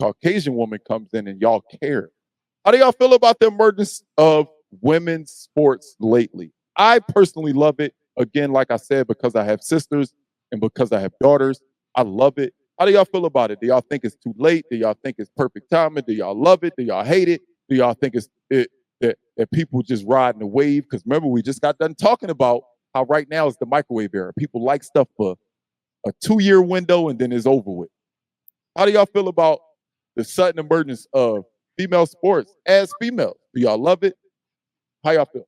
Caucasian woman comes in and y'all care. How do y'all feel about the emergence of women's sports lately? I personally love it. Again, like I said, because I have sisters and because I have daughters, I love it. How do y'all feel about it? Do y'all think it's too late? Do y'all think it's perfect timing? Do y'all love it? Do y'all hate it? Do y'all think that people just riding the wave? Because remember, we just got done talking about how right now is the microwave era. People like stuff for a 2-year window and then it's over with. How do y'all feel about the sudden emergence of female sports as females? Do y'all love it? How y'all feel?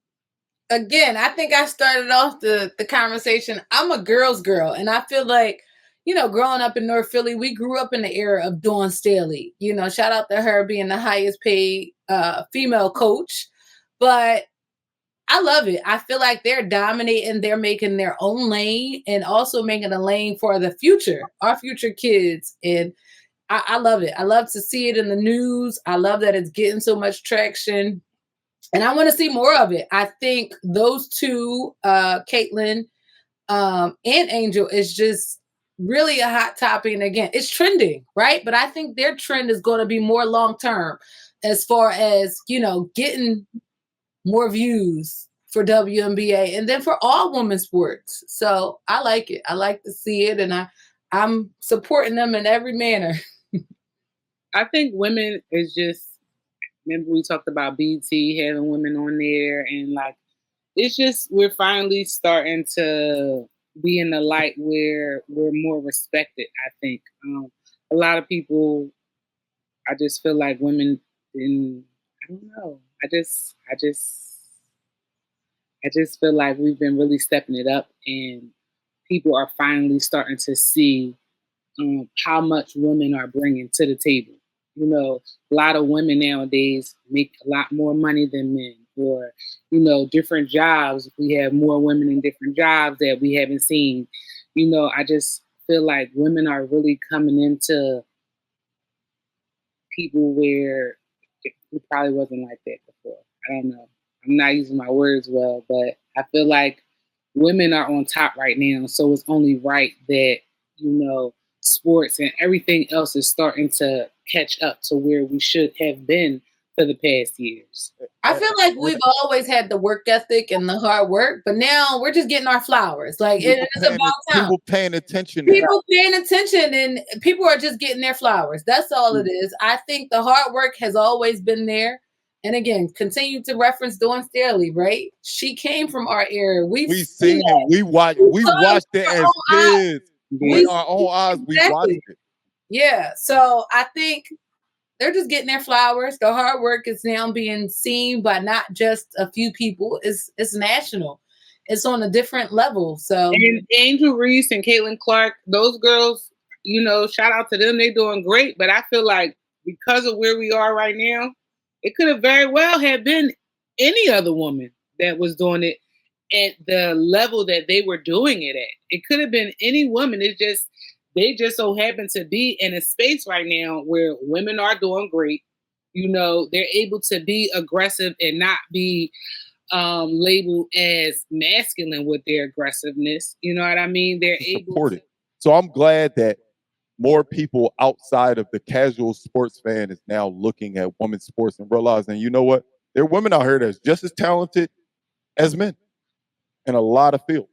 Again, I think I started off the conversation. I'm a girl's girl, and I feel like, growing up in North Philly, we grew up in the era of Dawn Staley. Shout out to her being the highest paid female coach. But I love it. I feel like they're dominating. They're making their own lane and also making a lane for the future, our future kids. And I love it. I love to see it in the news. I love that it's getting so much traction. And I want to see more of it. I think those two, Caitlin and Angel, is just really a hot topic. And again, it's trending, right? But I think their trend is going to be more long-term as far as, getting more views for WNBA and then for all women's sports. So I like it. I like to see it, and I'm supporting them in every manner. I think women is just, remember we talked about BT having women on there, and like, it's just, we're finally starting to be in the light where we're more respected, I think. A lot of people, I just feel like women didn't, I don't know. I just feel like we've been really stepping it up, and people are finally starting to see how much women are bringing to the table. A lot of women nowadays make a lot more money than men, or, different jobs. We have more women in different jobs that we haven't seen. I just feel like women are really coming into people where it probably wasn't like that before. I don't know. I'm not using my words well, but I feel like women are on top right now. So it's only right that, sports and everything else is starting to catch up to where we should have been for the past years. I feel like we've always had the work ethic and the hard work, but now we're just getting our flowers. Like, it's about time. People paying attention. People paying attention, and people are just getting their flowers. That's all it is. I think the hard work has always been there. And again, continue to reference Dawn Staley, right? She came from our era. We've seen it. We watched it as kids. With our own eyes, we watched it. Yeah. So I think they're just getting their flowers. The hard work is now being seen by not just a few people. It's national. It's on a different level. So, and Angel Reese and Caitlin Clark, those girls, shout out to them. They're doing great. But I feel like because of where we are right now, it could have very well have been any other woman that was doing it at the level that they were doing it at. It could have been any woman. They just so happen to be in a space right now where women are doing great. They're able to be aggressive and not be labeled as masculine with their aggressiveness. You know what I mean? They're able to. So I'm glad that more people outside of the casual sports fan is now looking at women's sports and realizing, you know what? There are women out here that's just as talented as men in a lot of fields.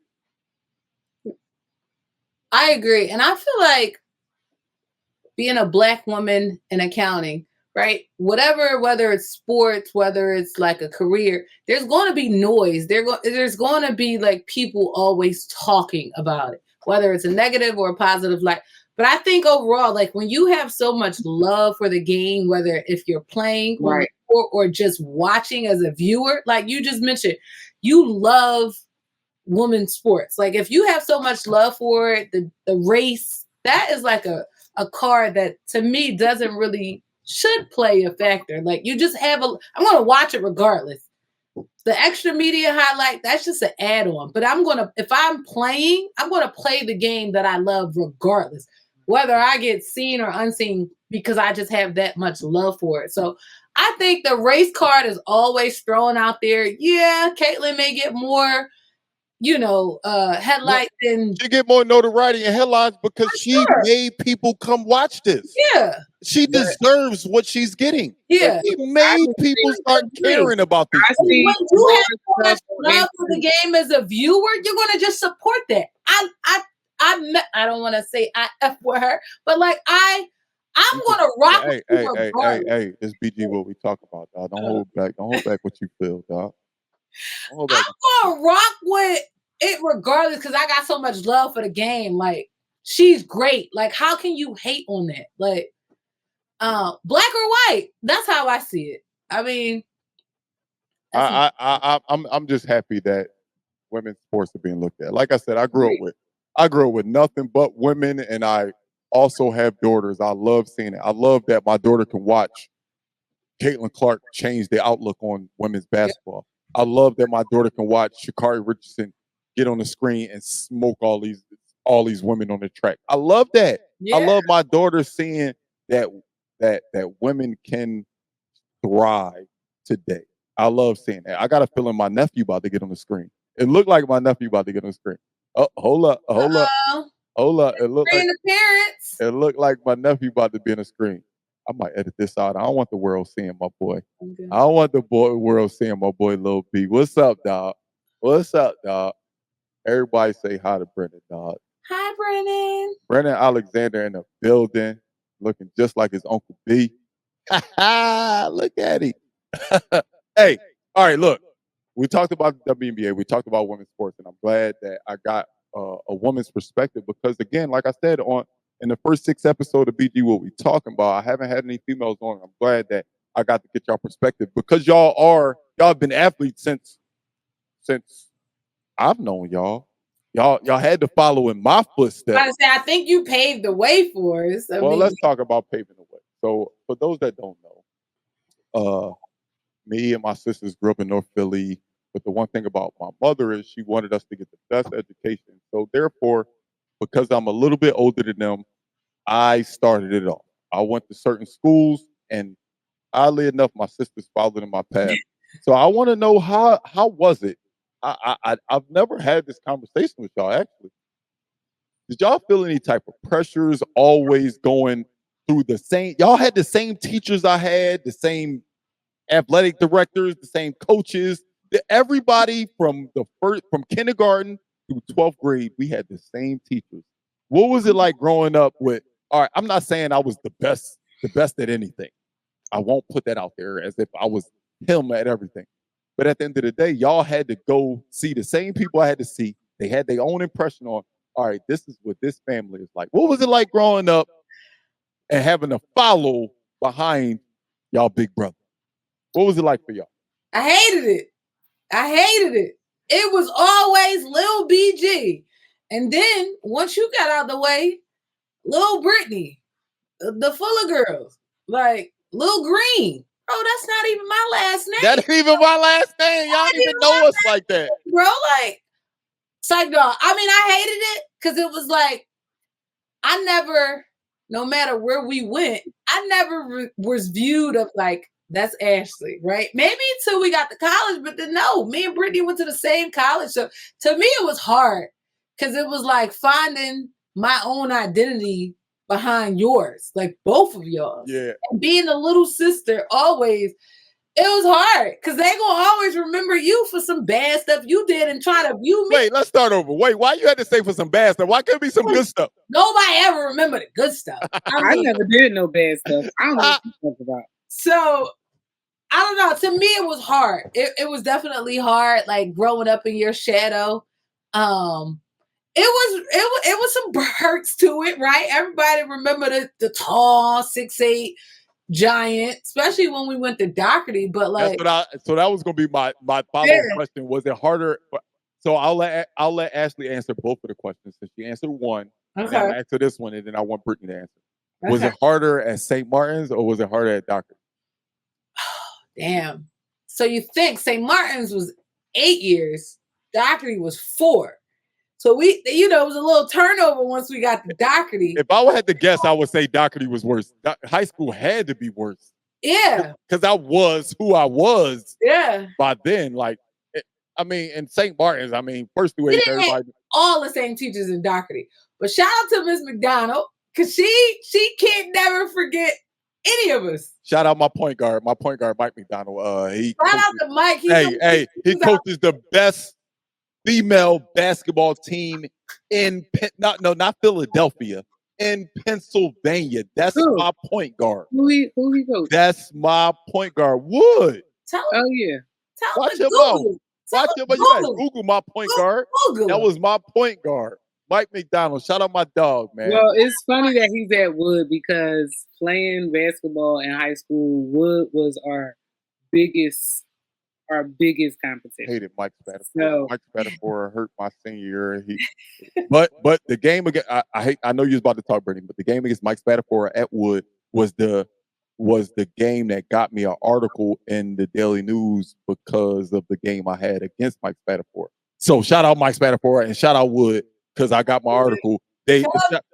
I agree. And I feel like being a Black woman in accounting, right? Whether it's sports, whether it's like a career, there's going to be noise. There's going to be like people always talking about it, whether it's a negative or a positive light. But I think overall, like when you have so much love for the game, whether if you're playing or just watching as a viewer, like you just mentioned, you love women's sports. Like if you have so much love for it, the race, that is like a card that to me doesn't really should play a factor. Like you just have I'm going to watch it regardless. The extra media highlight, that's just an add-on. But if I'm playing, I'm going to play the game that I love regardless, whether I get seen or unseen, because I just have that much love for it. So I think the race card is always thrown out there. Yeah, Caitlin may get more, headlights than she get more notoriety and headlines because she made people come watch this. Yeah. She deserves what she's getting. Yeah. She made people start caring about this. When you have so much love for the game as a viewer, you're going to just support that. I don't want to say I F with her, but like I'm going to rock with you regardless. Hey, it's BG what we talk about, dog. Don't hold back. Don't hold back what you feel, dog. I'm going to rock with it regardless because I got so much love for the game. Like, she's great. Like, how can you hate on that? Like, black or white? That's how I see it. I mean, I'm just happy that women's sports are being looked at. Like I said, I grew up with I grew up with nothing but women, and I also have daughters. I love seeing it. I love that my daughter can watch Caitlin Clark change the outlook on women's basketball. I love that my daughter can watch Sha'Carri Richardson get on the screen and smoke all these women on the track. I love that. Yeah. I love my daughter seeing that women can thrive today. I love seeing that. I got a feeling my nephew about to get on the screen. It looked like my nephew about to get on the screen. Oh, hold up. It looked like my nephew about to be on the screen. I might edit this out. I don't want the world seeing my boy. Okay. I don't want the world seeing my boy Lil B. What's up, dog? What's up, dog? Everybody say hi to Brennan, dog. Hi, Brennan. Brennan Alexander in the building, looking just like his Uncle B. Look at him. Hey, all right, look. We talked about the WNBA. We talked about women's sports, and I'm glad that I got a woman's perspective because, again, like I said, in the first 6 episodes of BG, what we talking about, I haven't had any females on. I'm glad that I got to get y'all perspective because y'all have been athletes since I've known y'all. Y'all had to follow in my footsteps. I think you paved the way for us. Let's talk about paving the way. So for those that don't know, me and my sisters grew up in North Philly. But the one thing about my mother is she wanted us to get the best education. So therefore, because I'm a little bit older than them, I started it off. I went to certain schools, and oddly enough, my sisters followed in my path. So I want to know how was it? I've never had this conversation with y'all, actually. Did y'all feel any type of pressures always going through the same? Y'all had the same teachers I had, the same athletic directors, the same coaches. Everybody from kindergarten through 12th grade, we had the same teachers. What was it like growing up with? All right, I'm not saying I was the best at anything. I won't put that out there as if I was him at everything. But at the end of the day, y'all had to go see the same people I had to see. They had their own impression on, all right, this is what this family is like. What was it like growing up and having to follow behind y'all big brother? What was it like for y'all? I hated it. It was always Lil BG. And then once you got out of the way, Lil Brittany, the Fuller Girls, like Lil Green. Bro, that's not even my last name. That ain't even my last name. Y'all don't even know us like that. Bro, like, psych dog. I mean, I hated it because it was like, I never, no matter where we went, I never was viewed of like, that's Ashley, right? Maybe until we got to college, but then no, me and Brittany went to the same college. So to me, it was hard because it was like finding my own identity behind yours, like both of y'all. Yeah. And being a little sister always, it was hard because they gonna always remember you for some bad stuff you did and try to view me. Wait, let's start over. Wait, why you had to say for some bad stuff? Why couldn't it be some good stuff? Nobody ever remember the good stuff. I never did no bad stuff. I don't know what you talk about. So I don't know. To me, it was hard. It was definitely hard, like growing up in your shadow. It was some hurts to it, right? Everybody remember the tall 6'8" giant, especially when we went to Doherty. But like, so that was gonna be my follow-up question. Was it harder? So I'll let Ashley answer both of the questions. So she answered one. Okay. I'll answer this one, and then I want Brittany to answer. Okay. Was it harder at St. Martin's or was it harder at Doherty? Damn. So you think St. Martin's was 8 years, Doherty was 4. So we, it was a little turnover once we got to Doherty. If I had to guess, I would say Doherty was worse. High school had to be worse. Yeah. Because I was who I was. Yeah. By then, like, in St. Martin's, first through 8th, everybody. All the same teachers in Doherty. But shout out to Miss McDonald, because she can't never forget any of us. Shout out my point guard, Mike McDonald. Shout out to Mike. He coaches the best female basketball team in not Philadelphia, in Pennsylvania. That's my point guard. Who he coach? That's my point guard. Wood. Oh yeah. Watch your mouth. Watch your mouth. You gotta Google my point guard. That was my point guard. Mike McDonald. Shout out my dog, man. Well, it's funny that he's at Wood because playing basketball in high school, Wood was our biggest our biggest competition. Hated Mike Spatafora. So- Mike Spatafora hurt my senior year. But the game against I know you was about to talk, Brittany, but the game against Mike Spatafora at Wood was the game that got me an article in the Daily News because of the game I had against Mike Spatafora. So shout out Mike Spatafora and shout out Wood because I got my article. Shout out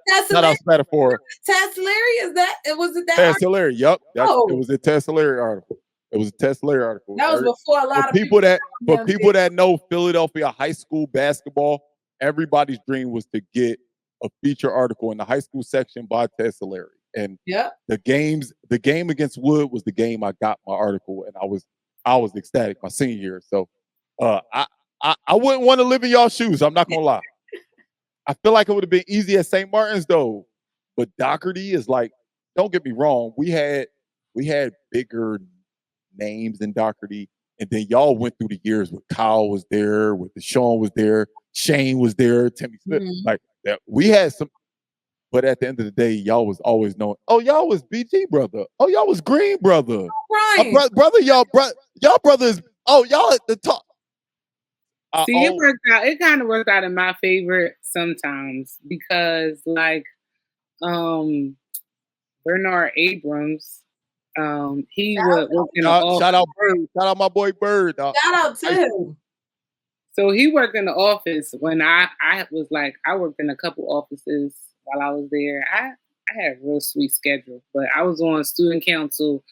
Spatafora. Tassilary, was it that? Tassilary, yep. It was a Tassilary article. It was a Tassilary article. That was before a lot of people that know Philadelphia high school basketball, everybody's dream was to get a feature article in the high school section by Tassilary. And the game against Wood was the game I got my article, and I was ecstatic my senior year. So I wouldn't want to live in y'all's shoes. I'm not gonna lie. I feel like it would have been easy at St. Martin's though, but Doherty is like, don't get me wrong, we had bigger names than Doherty, and then y'all went through the years with Kyle was there, with Deshaun was there, Shane was there, Timmy Smith, like that. We had some, but at the end of the day, y'all was always known. Oh, y'all was BG brother. Oh, y'all was Green brother. Right. Brother, y'all brothers. Oh, y'all at the top. See, it worked out. It kind of worked out in my favor sometimes because, like, Bernard Abrams, he would work in the office. Shout out Bird. Shout out my boy Bird. Shout out to him. So he worked in the office when I was like, I worked in a couple offices while I was there. I had a real sweet schedule, but I was on student council,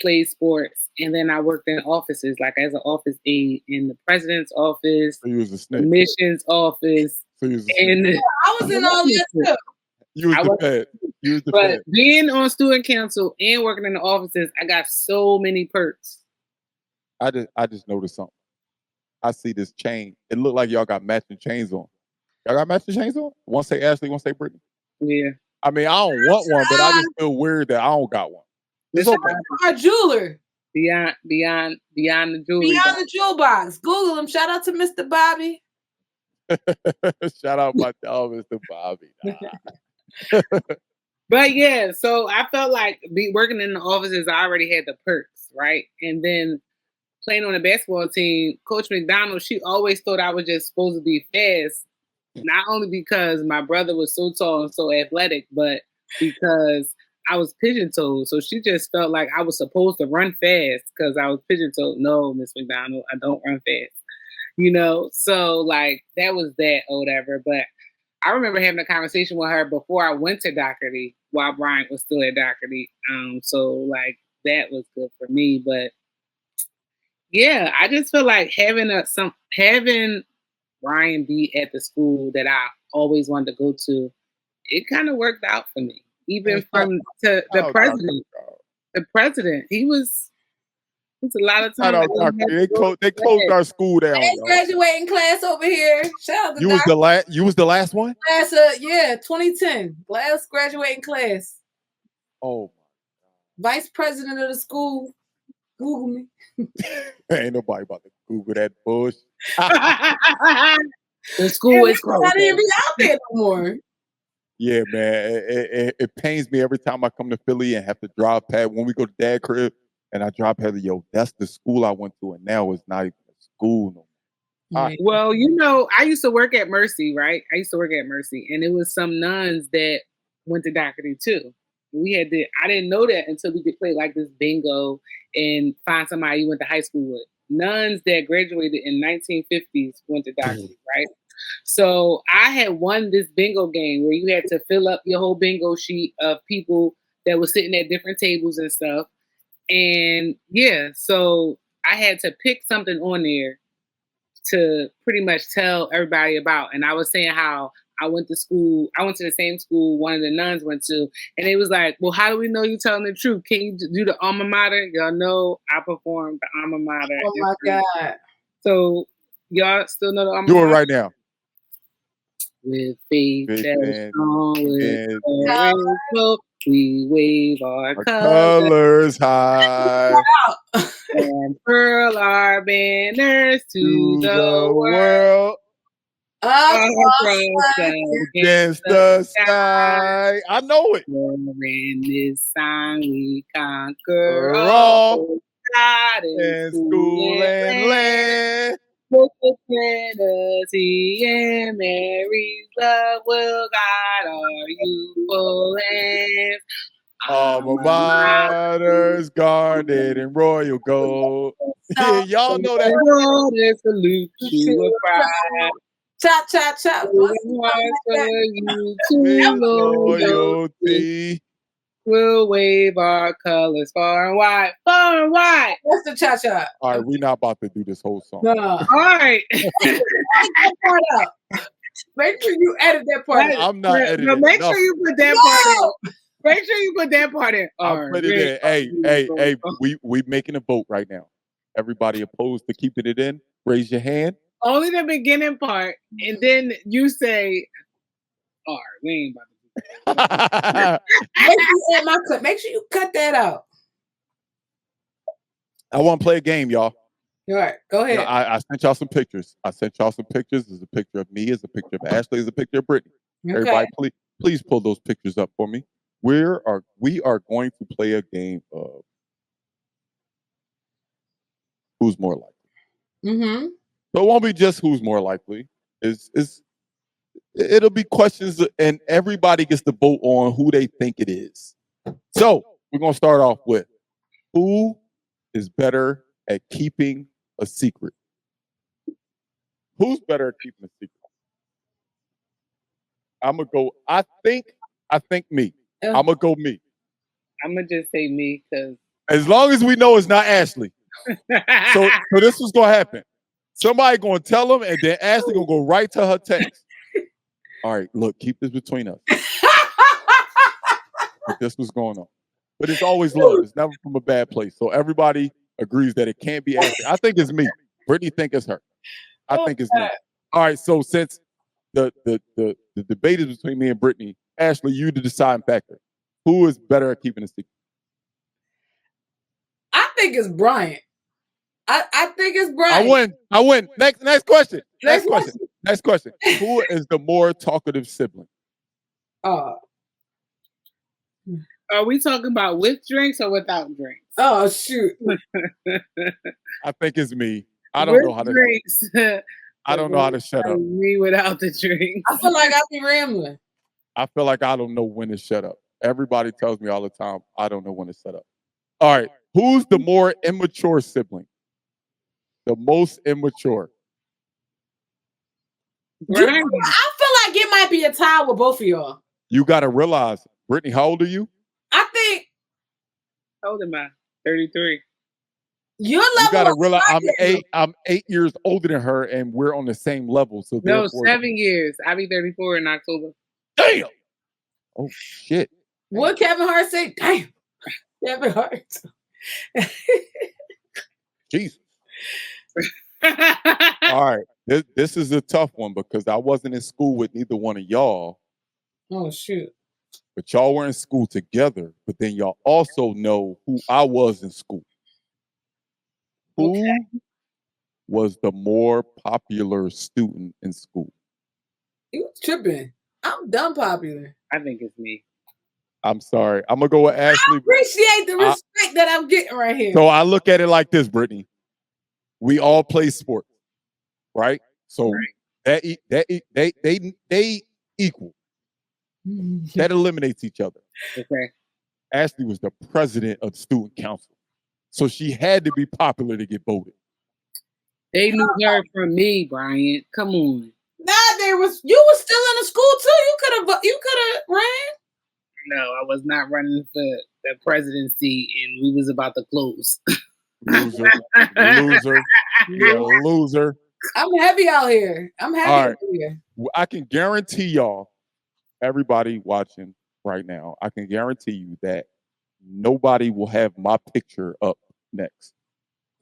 played sports, and then I worked in offices, like as an office aide in the president's office, the missions office. And I was in all this too. You was the fed. But being on student council and working in the offices, I got so many perks. I just noticed something. I see this chain. It looked like y'all got matching chains on. Y'all got matching chains on? One say Ashley, one say Brittany. Yeah. I mean, I don't want one, but I just feel weird that I don't got one. It's our jeweler. Beyond the jewelry. Beyond the jewel box. Google him. Shout out to Mr. Bobby. Shout out my dog, Mr. Bobby. But yeah, so I felt like working in the offices, I already had the perks, right? And then playing on the basketball team, Coach McDonald, she always thought I was just supposed to be fast. Not only because my brother was so tall and so athletic, but because I was pigeon-toed. So she just felt like I was supposed to run fast because I was pigeon-toed. No, Miss McDonald, I don't run fast. You know, so like that was that or whatever. But I remember having a conversation with her before I went to Doherty while Bryant was still at Doherty. So like that was good for me. But yeah, I just feel like having Brian be at the school that I always wanted to go to, it kind of worked out for me. Even from the president. The president, he was a lot of times. They closed our school down. Graduating class over here. Shout out to you was the last one? Class 2010. Last graduating class. Oh. Vice president of the school. Google me. Ain't nobody about to Google that bush. The school is closed. Not even out there no more. Yeah, man. It pains me every time I come to Philly and have to drive past when we go to Dad's crib and I drive past, yo, that's the school I went to, and now it's not even a school no more. Well, you know, I used to work at Mercy, right? I used to work at Mercy, and it was some nuns that went to Doherty too. I didn't know that until we could play like this bingo and find somebody you went to high school with. Nuns that graduated in 1950s went to Doherty, right? So I had won this bingo game where you had to fill up your whole bingo sheet of people that were sitting at different tables and stuff. And yeah, so I had to pick something on there to pretty much tell everybody about. And I was saying how I went to the same school one of the nuns went to. And it was like, well, how do we know you're telling the truth? Can you do the alma mater? Y'all know I performed the alma mater. Oh my God. So y'all still know the alma mater? Do it right now. With faith that strong, with we wave our colors high and furl our banners to the world. Against the sky. I know it. In this song we conquer all. God in And school and land. With the Trinity and Mary's love will guide our youthful hands. Alma maters guarded in royal gold. Yeah, y'all know that. Water salute you with pride. Chop, chop, chop. You to Loyalty. We'll wave our colors far and wide. Far and wide. What's the cha cha? All right, we're not about to do this whole song. No. All right. Edit that part out. Make sure you edit that part out. I'm not editing. No, make sure you put that part in. Make sure you put that part in. I'll put it in. Hey, we making a vote right now. Everybody opposed to keeping it in? Raise your hand. Only the beginning part, and then you say, all right, we ain't about to do that. Make sure you cut that out. I want to play a game, y'all. All right, go ahead. I sent y'all some pictures. There's a picture of me, there's a picture of Ashley, there's a picture of Brittany. Okay. Everybody, please pull those pictures up for me. We are going to play a game of who's more likely. Mm-hmm. So it won't be just who's more likely. It'll be questions, and everybody gets to vote on who they think it is. So we're gonna start off with who is better at keeping a secret. Who's better at keeping a secret? I'm gonna go. I think me. I'm gonna go me. I'm gonna just say me because as long as we know it's not Ashley. So this was gonna happen. Somebody gonna tell them, and then Ashley gonna go right to her text. All right, look, keep this between us. But this was going on. But it's always love. It's never from a bad place. So everybody agrees that it can't be Ashley. I think it's me. Brittany think it's her. I think it's me. All right, so since the debate is between me and Brittany, Ashley, you the deciding factor. Who is better at keeping a secret? I think it's Brian. I think it's Brian. I win. Next question. Next question. Who is the more talkative sibling? Are we talking about with drinks or without drinks? Oh shoot! I think it's me. I don't know how to. Drinks. I don't know how to shut up. Me without the drinks. I feel like I be rambling. I feel like I don't know when to shut up. Everybody tells me all the time I don't know when to shut up. All right, who's the more immature sibling? The most immature. I feel like it might be a tie with both of y'all. You got to realize, Brittany, how old are you? I think. How old am I? 33. Your level. You got to realize I'm 8 years older than her, and we're on the same level. So no, 7 years. I'll be 34 in October. Damn. Oh shit. What Kevin Hart say? Damn. Kevin Hart. Jesus. All right. This is a tough one because I wasn't in school with neither one of y'all. Oh shoot. But y'all were in school together. But then y'all also know who I was in school. Who was the more popular student in school? You tripping. I'm dumb popular. I think it's me. I'm sorry. I'm going to go with Ashley. I appreciate the respect that I'm getting right here. So I look at it like this, Brittany. We all play sports, right? So they equal. That eliminates each other. Okay. Ashley was the president of the student council. So she had to be popular to get voted. They knew her from me, Brian. Come on. Nah, you was still in the school too. You could have ran. No, I was not running for the presidency, and we was about to close. Loser. You're a loser. I'm heavy out here. I'm heavy out here. I can guarantee y'all, everybody watching right now, I can guarantee you that nobody will have my picture up next.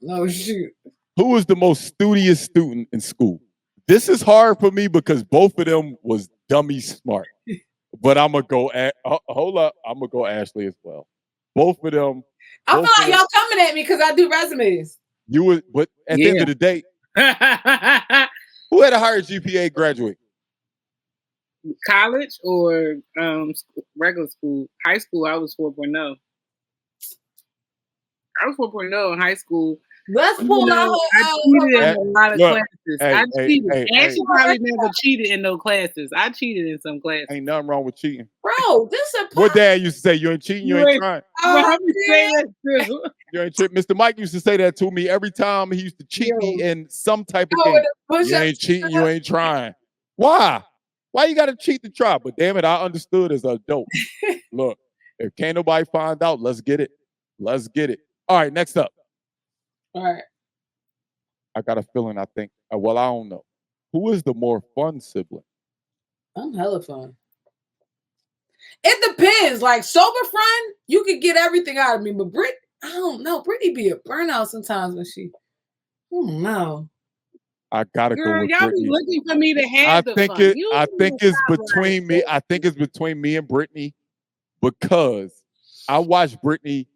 No shoot. Who is the most studious student in school? This is hard for me because both of them was dummy smart. But I'm gonna go hold up. I'm gonna go Ashley as well. Both of them. I feel like y'all coming at me because I do resumes. You would, but at the end of the day, who had a higher GPA graduate? College or regular school? High school, I was 4.0. I was 4.0 in high school. Let's pull out. I cheated in a lot of Look, classes. hey, I cheated. hey, Ashley probably never cheated in no classes. I cheated in some classes. Ain't nothing wrong with cheating. Bro, this is What dad used to say, you ain't cheating, you ain't trying. Mommy say that too. You ain't cheating. Mr. Mike used to say that to me every time he used to cheat me in some type of Yo, game. push You up. ain't cheating, you ain't trying. Why? Why you gotta cheat to try? But damn it, I understood as an adult. Look, if can't nobody find out, let's get it. Let's get it. All right, next up. All right. I got a feeling, I think, well, I don't know. Who is the more fun sibling? I'm hella fun. It depends. Like sober friend, you could get everything out of me. But Brit, I don't know. Brittany be a burnout sometimes when she, I don't know. I gotta go Girl, with y'all Brittany. be looking for me to have the fun. I think it's between me. I think it's between me and Brittany because I watched Brittany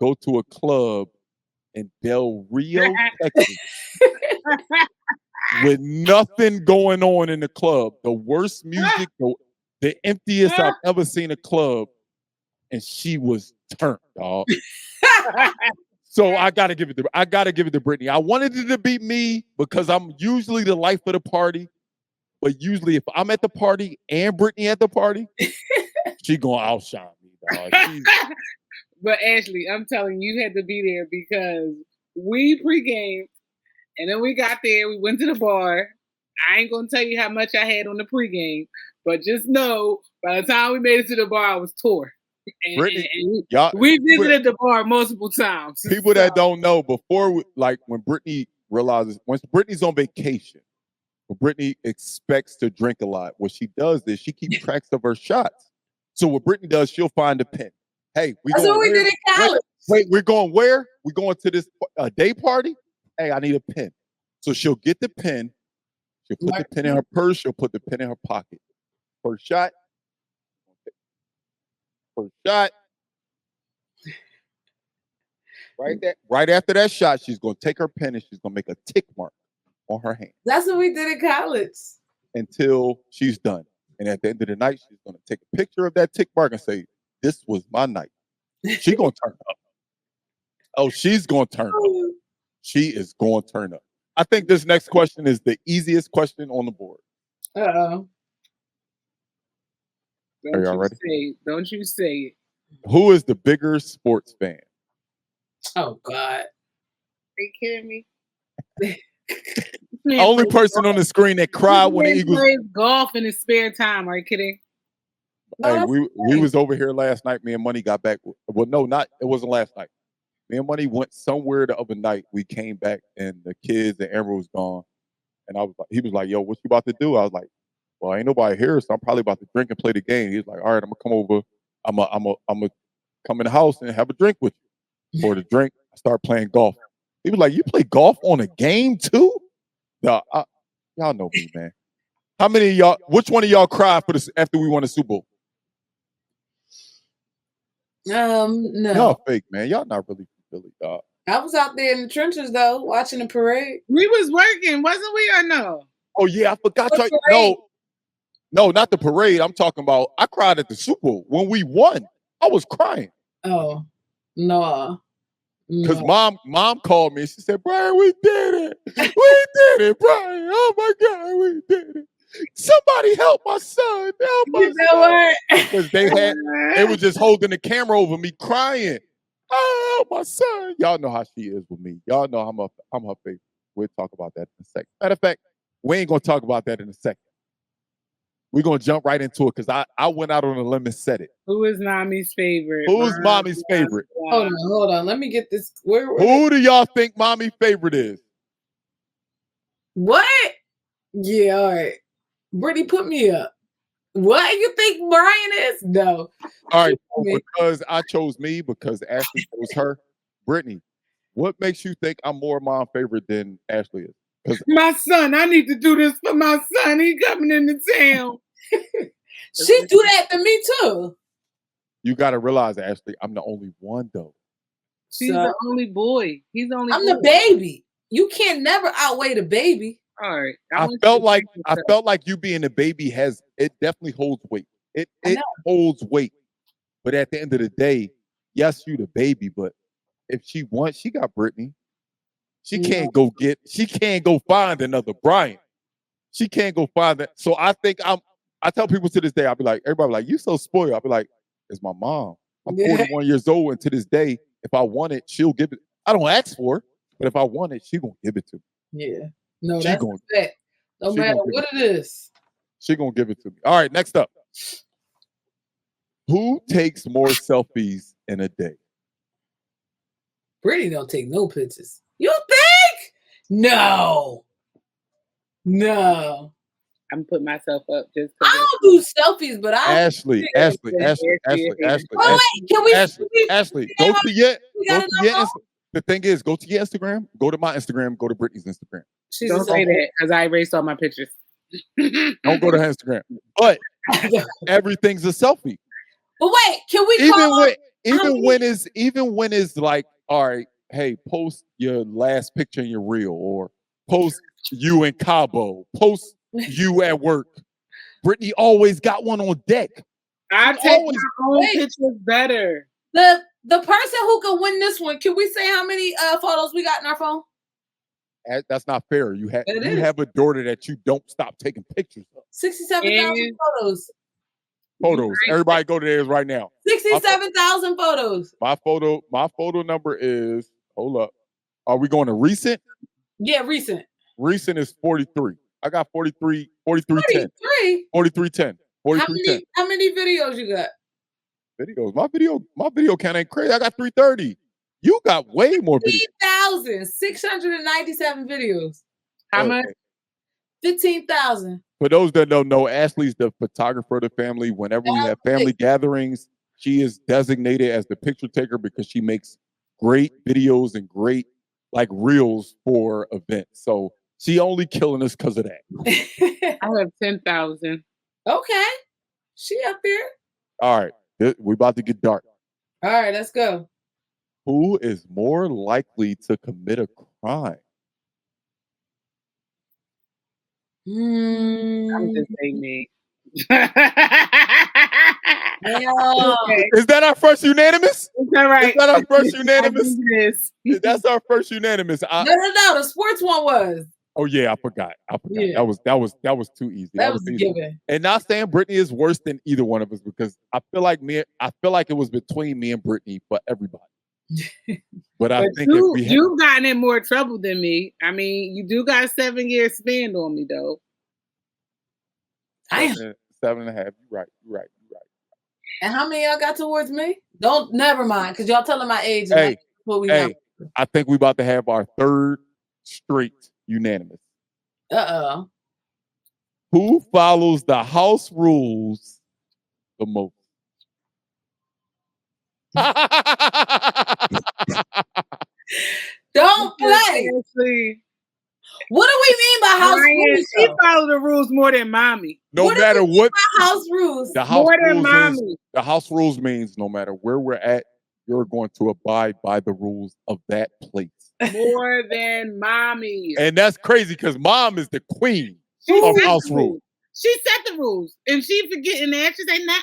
go to a club in Del Rio, Texas, with nothing going on in the club. The worst music, the emptiest I've ever seen a club, and she was turned, dog. So I gotta give it to Brittany. I wanted it to be me because I'm usually the life of the party, but usually if I'm at the party and Brittany at the party, she gonna outshine me, dog. But Ashley, I'm telling you, you had to be there because we pre-gamed and then we got there. We went to the bar. I ain't gonna tell you how much I had on the pregame, but just know by the time we made it to the bar, I was tore. Brittany, we visited the bar multiple times. People that don't know, before, like when Brittany realizes, once Brittany's on vacation, when Brittany expects to drink a lot, what she does is she keeps tracks of her shots. So what Brittany does, she'll find a pen. Hey, that's what we did in college. Wait, we're going where? We're going to this day party? Hey, I need a pen. So she'll get the pen. She'll put the pen in her purse. She'll put the pen in her pocket. First shot. First shot. Right after that shot, she's going to take her pen and she's going to make a tick mark on her hand. That's what we did in college. Until she's done. And at the end of the night, she's going to take a picture of that tick mark and say, this was my night. She's going to turn up. Oh, she's going to turn up. She is going to turn up. I think this next question is the easiest question on the board. Uh-oh. Are y'all ready? Don't you say it. Who is the bigger sports fan? Oh, God. Are you kidding me? Only person on the screen that cried when the Eagles plays golf in his spare time. Are you kidding? Hey, we was over here last night. Me and Money got back. Well, no, it wasn't last night. Me and Money went somewhere the other night. We came back and the kids and Amber was gone. And he was like, yo, what you about to do? I was like, well, ain't nobody here, so I'm probably about to drink and play the game. He was like, all right, I'm gonna come over. I'm gonna come in the house and have a drink with you. For the drink, I start playing golf. He was like, you play golf on a game too? Y'all know me, man. How many of y'all? Which one of y'all cried for this after we won the Super Bowl? No. Y'all fake, man. Y'all not really Philly, dog. I was out there in the trenches though, watching the parade. We was working, wasn't we, or no? Oh yeah, I forgot. No, not the parade. I'm talking about. I cried at the Super Bowl when we won. I was crying. Oh no. Because mom called me. She said, Brian, we did it. We did it, Brian. Oh my God, we did it. Somebody help my son. Help my son. Because they were just holding the camera over me crying. Oh, my son. Y'all know how she is with me. Y'all know I'm her favorite. We'll talk about that in a second. Matter of fact, we ain't going to talk about that in a second. We're going to jump right into it because I went out on a limb and said it. Who is mommy's favorite? Who's mommy's favorite? Hold on. Let me get this. Who do y'all think mommy's favorite is? What? Yeah, all right. Brittany, put me up. What you think Brian is? No. All right, because I chose me, because Ashley chose her. Brittany, what makes you think I'm more mom favorite than Ashley is? My son, I need to do this for my son. He coming into town. She do that to me too. You got to realize, Ashley, I'm the only one though. She's the only boy. He's the only. I'm the baby. You can't never outweigh the baby. All right. I felt like you being a baby it definitely holds weight. It holds weight. But at the end of the day, yes, you the baby, but if she wants, she got Brittany. She can't go find another Bryant. She can't go find that. So I think I tell people to this day, I'll be like, everybody be like, you so spoiled. I'll be like, it's my mom. I'm 41 years old, and to this day, if I want it, she'll give it. I don't ask for it, but if I want it, she gonna give it to me. Yeah. No, that's a fact. No she matter gonna give what it is. She gonna give it to me. All right, next up. Who takes more selfies in a day? Brittany don't take no pictures. You think? No. No. I'm putting myself up just. I don't do selfies, but I. Ashley, Oh, wait, can we? Ashley, go to your. The thing is, go to your Instagram. Go to my Instagram. Go to Brittany's Instagram. Don't say that because I erased all my pictures. Don't go to her Instagram. But everything's a selfie. But wait, can we? Even when it's like, all right, hey, post your last picture in your reel, or post you in Cabo, post you at work. Brittany always got one on deck. I take my own pictures better. The person who could win this one, can we say how many photos we got in our phone? That's not fair. You have a daughter that you don't stop taking pictures of. 67,000 photos. Photos. Everybody go to theirs right now. 67,000 photos. My photo number is, hold up. Are we going to recent? Yeah, recent. Recent is 43. I got 43, 4310. 4310. How many videos you got? Videos. My video count ain't crazy. I got 330. You got way more videos. 15,697 videos. How much? 15,000. For those that don't know, Ashley's the photographer of the family. Whenever we have family gatherings, she is designated as the picture taker because she makes great videos and great like reels for events. So she only killing us because of that. I have 10,000. Okay. She up there. All right. We about to get dark. All right, let's go. Who is more likely to commit a crime? I'm just saying me. Is that our first unanimous? All right. Is that our first unanimous? That's our first unanimous. No. The sports one was. Oh yeah, I forgot. Yeah. That was too easy. That was a given. And not saying Brittany is worse than either one of us, because I feel like it was between me and Brittany for everybody. But I think you've gotten in more trouble than me. I mean, you do got 7 years spanned on me though. 7.5. You're right. And how many y'all got towards me? Never mind, because y'all telling my age. Hey, I think we about to have our third straight unanimous. Uh-oh. Who follows the house rules the most? Don't play. What do we mean by house rules? She follows the rules more than mommy. No matter what house rules. The house rules mommy. The house rules means no matter where we're at, you're going to abide by the rules of that place. More than mommy. And that's crazy because mom is the queen of house rules. She set the rules. And she forgetting that. She's like, nah.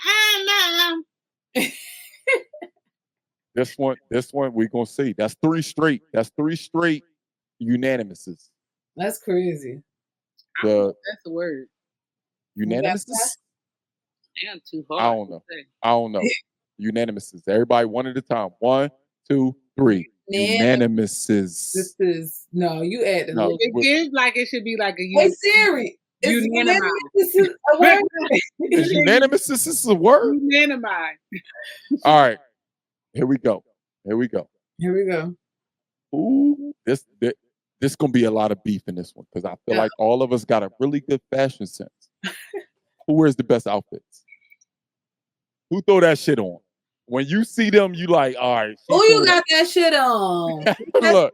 This one we're gonna see. That's three straight unanimouses. That's crazy. That's the word. Unanimouses? Damn, too hard. I don't know. Unanimouses. Everybody one at a time. 1, 2, 3. Unanimouses. This is you add it gives like it should be like a Hey Siri. Unanimous. This is a word. Is unanimous? This is a word. Unanimous. All right. Here we go. Ooh, this gonna be a lot of beef in this one because I feel like all of us got a really good fashion sense. Who wears the best outfits? Who throw that shit on? When you see them, you like, all right. Who you got that shit on? Look.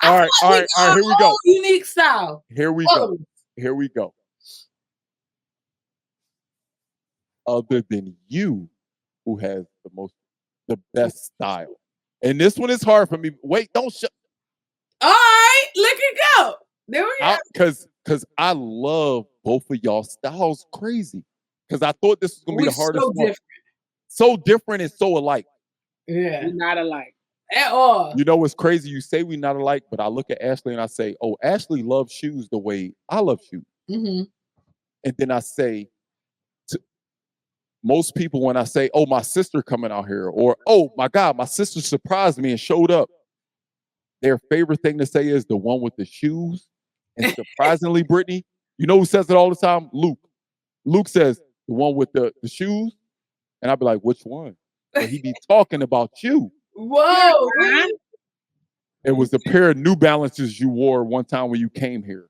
All right. Here we go. Unique style. Here we go. Other than you, who has the best style? And this one is hard for me. Wait, don't shut. All right, look it go. There we go. Because I love both of y'all styles crazy. Because I thought this was gonna be the hardest one. so different and so alike. Yeah. We're not alike. At all. You know what's crazy? You say we not alike, but I look at Ashley and I say, oh, Ashley loves shoes the way I love shoes. Mm-hmm. And then I say, to most people, when I say, oh, my sister coming out here, or, oh, my God, my sister surprised me and showed up, their favorite thing to say is the one with the shoes. And surprisingly, Brittany, you know who says it all the time? Luke. Luke says, the one with the shoes. And I'd be like, which one? And he'd be talking about you. Whoa. Really? It was a pair of New Balances you wore one time when you came here.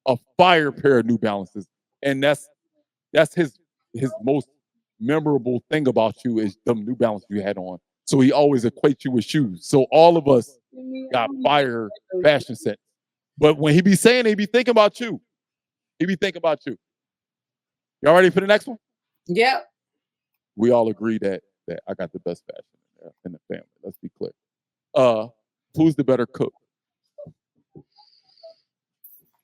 A fire pair of New Balances. And that's his most memorable thing about you is them New Balances you had on. So he always equates you with shoes. So all of us got fire fashion sense. But when he be saying it, he be thinking about you. He be thinking about you. Y'all ready for the next one? Yep. We all agree that I got the best fashion in the family. Let's be clear. Who's the better cook?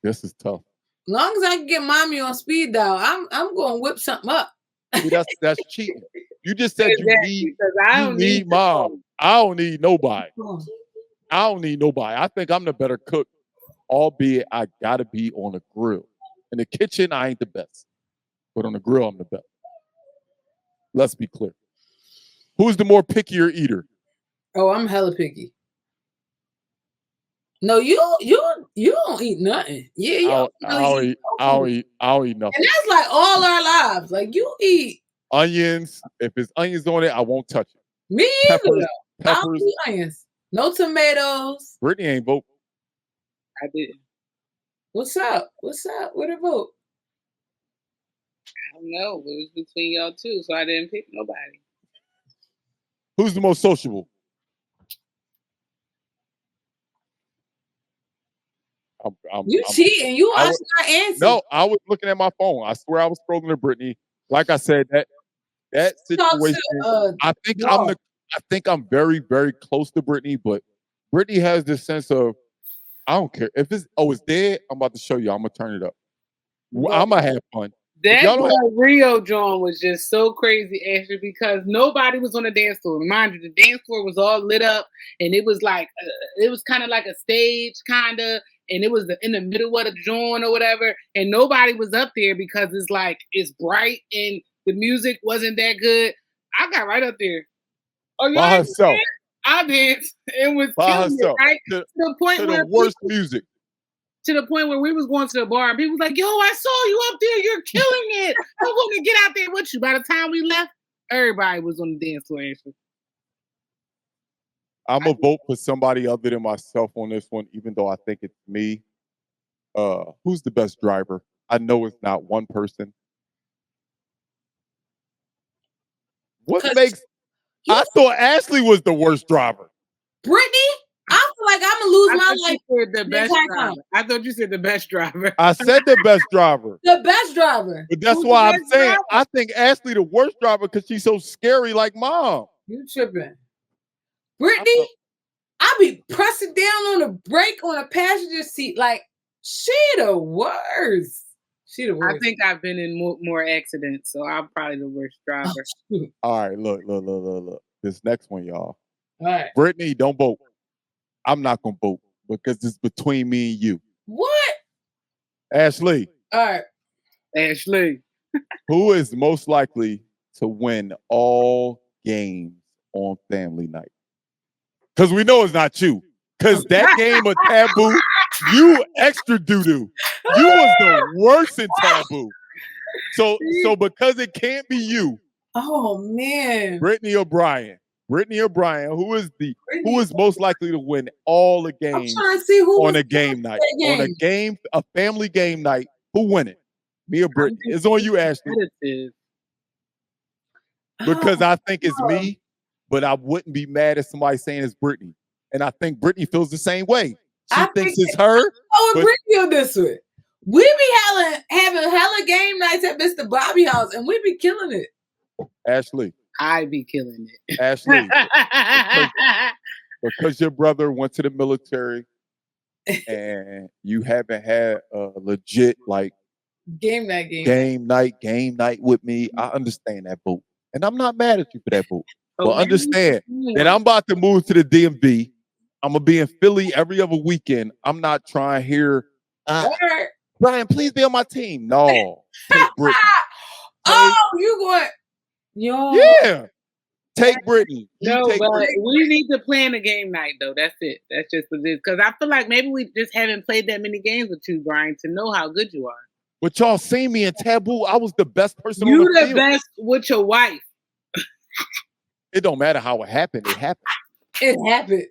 This is tough. As long as I can get mommy on speed dial, I'm going to whip something up. See, that's cheating. You just said Exactly, you need mom. I don't need nobody. I don't need nobody. I think I'm the better cook, albeit I gotta be on the grill. In the kitchen, I ain't the best. But on the grill, I'm the best. Let's be clear. Who's the more pickier eater? Oh, I'm hella picky. No, you don't eat nothing. Yeah, I don't eat nothing. And that's like all our lives. Like you eat onions. If it's onions on it, I won't touch it. Me either. I don't Peppers. eat onions. No tomatoes. Brittany ain't vote. I did. What's up? What's up? Where the vote? I don't know. It was between y'all two, so I didn't pick nobody. Who's the most sociable? You cheating. You are not answering. No, I was looking at my phone. I swear I was scrolling to Brittany. Like I said, that situation. I think I'm very, very close to Brittany, but Brittany has this sense of, I don't care. If it's dead, I'm about to show you. I'm gonna turn it up. I'm gonna have fun. That Rio John was just so crazy, actually, because nobody was on the dance floor. Mind you, the dance floor was all lit up, and it was like it was kind of like a stage, kind of, and it was in the middle of the joint or whatever, and nobody was up there because it's bright and the music wasn't that good. I got right up there. Oh, by herself. I danced. It was killing me, right? To the point where worst music. To the point where we was going to the bar and people was like, yo, I saw you up there. You're killing it. I want to get out there with you. By the time we left, everybody was on the dance floor. Actually. I'm going to vote for somebody other than myself on this one, even though I think it's me. Who's the best driver? I know it's not one person. I thought Ashley was the worst driver. Brittany? I feel like I'm gonna lose my life. The best driver. I thought you said the best driver. I said the best driver. The best driver. But that's why I'm saying I think Ashley the worst driver because she's so scary like mom. You tripping. Brittany, I be pressing down on the brake on a passenger seat like she the worst. She the worst. I think I've been in more accidents, so I'm probably the worst driver. All right, look. This next one, y'all. All right. Brittany, don't vote. I'm not gonna vote because it's between me and you. What? Ashley. All right. Ashley. Who is most likely to win all games on family night? Because we know it's not you. Because that game of Taboo, you extra doo-doo. You was the worst in Taboo. So because it can't be you. Oh man. Brittany O'Brien, who is most likely to win all the games on a game night? On a family game night, who win it? Me or Brittany? It's on you, Ashley. Because I think it's me, but I wouldn't be mad at somebody saying it's Brittany. And I think Brittany feels the same way. She thinks it's her. Oh, Brittany on this one. We be having hella game nights at Mr. Bobby house, and we be killing it. Ashley. I be killing it. Ashley. because your brother went to the military and you haven't had a legit like game night with me. I understand that, boo. And I'm not mad at you for that, boo. Oh, But understand that I'm about to move to the DMV. I'm going to be in Philly every other weekend. I'm not trying to hear, Brian, please be on my team. No. Take Brittany. Oh, you going? Yo. Yeah. Take Brittany. No, take but Brittany. we need to plan a game night, though. That's it. That's just what it is. Because I feel like maybe we just haven't played that many games with you, Brian, to know how good you are. But y'all seen me in Taboo. I was the best person You on the the field. best with your wife. It don't matter how it happened. It happened. It happened.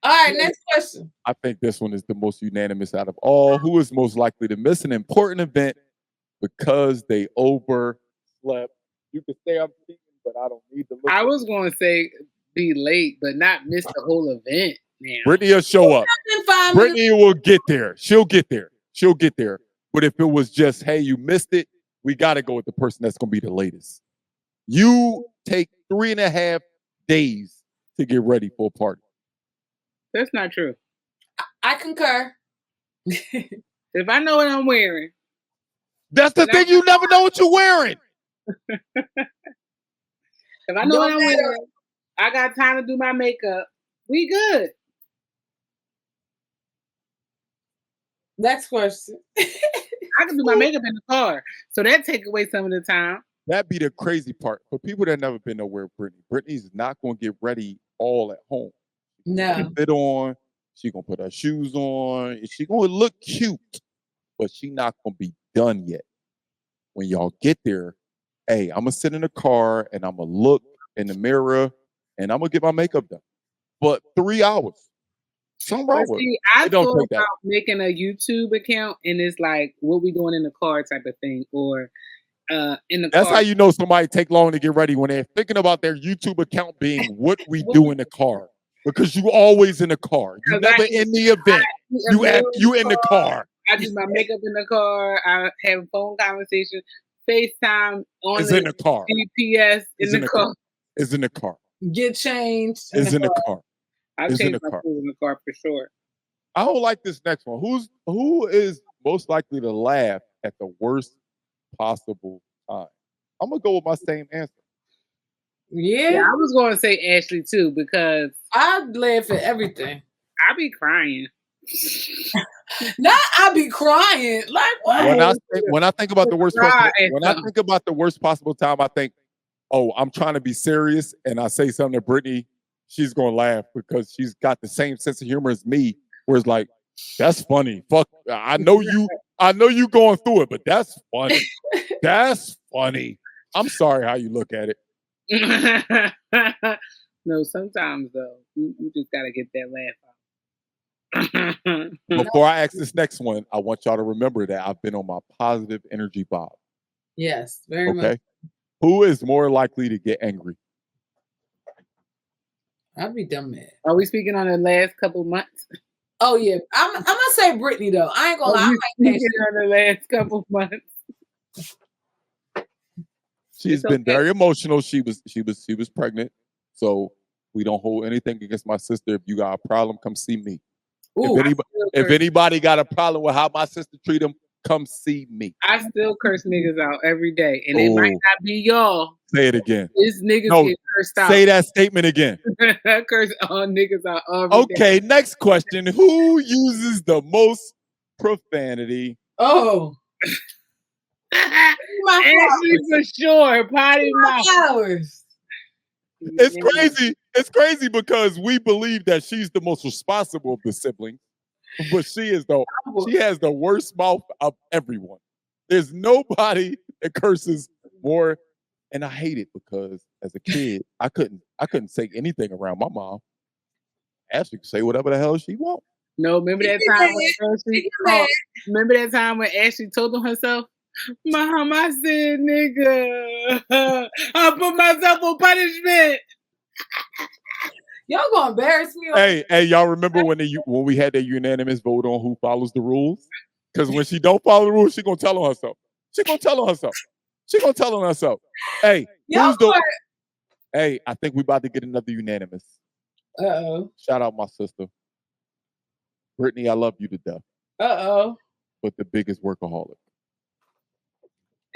All right, next question. I think this one is the most unanimous out of all. Who is most likely to miss an important event because they overslept? You can say I'm cheating, but I don't need to look. I was going to say be late, but not miss the whole event. Now. Brittany will show up. Brittany will get there. She'll get there. She'll get there. But if it was just, hey, you missed it, we got to go with the person that's going to be the latest. You take 3.5 days to get ready for a party. That's not true. I concur. If I know what I'm wearing. That's the thing. You never know what you're wearing. If I know what I'm wearing, I got time to do my makeup. We good. Next question. I can do my makeup in the car. So that take away some of the time. That'd be the crazy part. For people that never been nowhere, Brittany's not going to get ready all at home. No. Fit on. She going to put her shoes on. She going to look cute, but she not going to be done yet. When y'all get there, hey, I'm going to sit in the car and I'm going to look in the mirror and I'm going to get my makeup done. But 3 hours. Something wrong with it. I thought about making a YouTube account and it's like what we doing in the car type of thing, or in the car. That's how you know somebody take long to get ready, when they're thinking about their YouTube account being what we do in the car. Because you always in the car. You never in the event. You in the car. I do my makeup in the car. I have phone conversation, FaceTime on in the car. GPS in the car. It's in the car. Get changed. It's in the car. I've changed my clothes in the car for sure. I don't like this next one. Who is most likely to laugh at the worst possible time? I'm gonna go with my same answer. Yeah, I was going to say Ashley too, because I laugh at everything. I be crying. Not I be crying. Like what? When I think about the worst possible time, I think, oh, I'm trying to be serious, and I say something to Brittany, she's gonna laugh because she's got the same sense of humor as me. Where it's like, that's funny. Fuck, I know you going through it, but that's funny. That's funny. I'm sorry how you look at it. No, sometimes though, you just gotta get that laugh out. Before I ask this next one, I want y'all to remember that I've been on my positive energy vibe. Yes, very much. Okay. Who is more likely to get angry? I'd be dumb mad. Are we speaking on the last couple months? Oh yeah, I'm gonna say Brittany though. I ain't gonna lie. On the last couple months. She's been very emotional. She was pregnant, so we don't hold anything against my sister. If you got a problem, come see me. Ooh, if anybody got a problem with how my sister treat them, come see me. I still curse niggas out every day, and it might not be y'all. Say it again. This niggas get cursed out. Say that statement again. I curse all niggas out every day. day. Next question. Who uses the most profanity? Oh. Ashley for sure. Potty mouth. Hours. It's crazy. It's crazy because we believe that she's the most responsible of the siblings, but she has the worst mouth of everyone. There's nobody that curses more, and I hate it because as a kid, I couldn't say anything around my mom. Ashley could say whatever the hell she wants. No, remember that time when Ashley told on herself? Mom, I said nigga. I put myself on punishment. Y'all gonna embarrass me. Hey, y'all remember when we had that unanimous vote on who follows the rules? Because when she don't follow the rules, she gonna tell on herself. Hey, Hey, I think we about to get another unanimous. Uh-oh. Shout out my sister. Brittany, I love you to death. Uh-oh. But the biggest workaholic.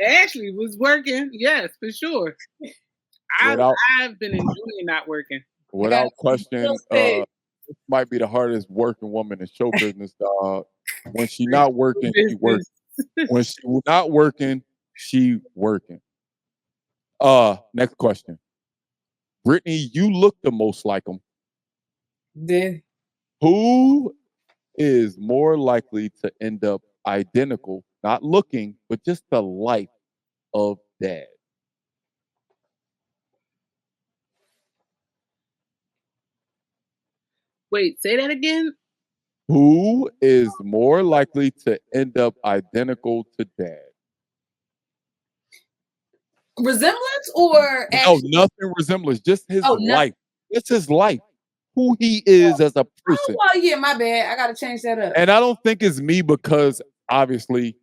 Actually, was working. Yes, for sure. I've been enjoying not working. Without question, this might be the hardest working woman in show business, dog. When she not working, she working. When she not working, she working. Next question. Brittany, you look the most like him. Who is more likely to end up identical, not looking, but just the life of dad? Wait, say that again? Who is more likely to end up identical to dad? Resemblance or no, nothing resemblance, just his life. It's his life. Who he is as a person. Oh, yeah, my bad. I gotta change that up. And I don't think it's me because obviously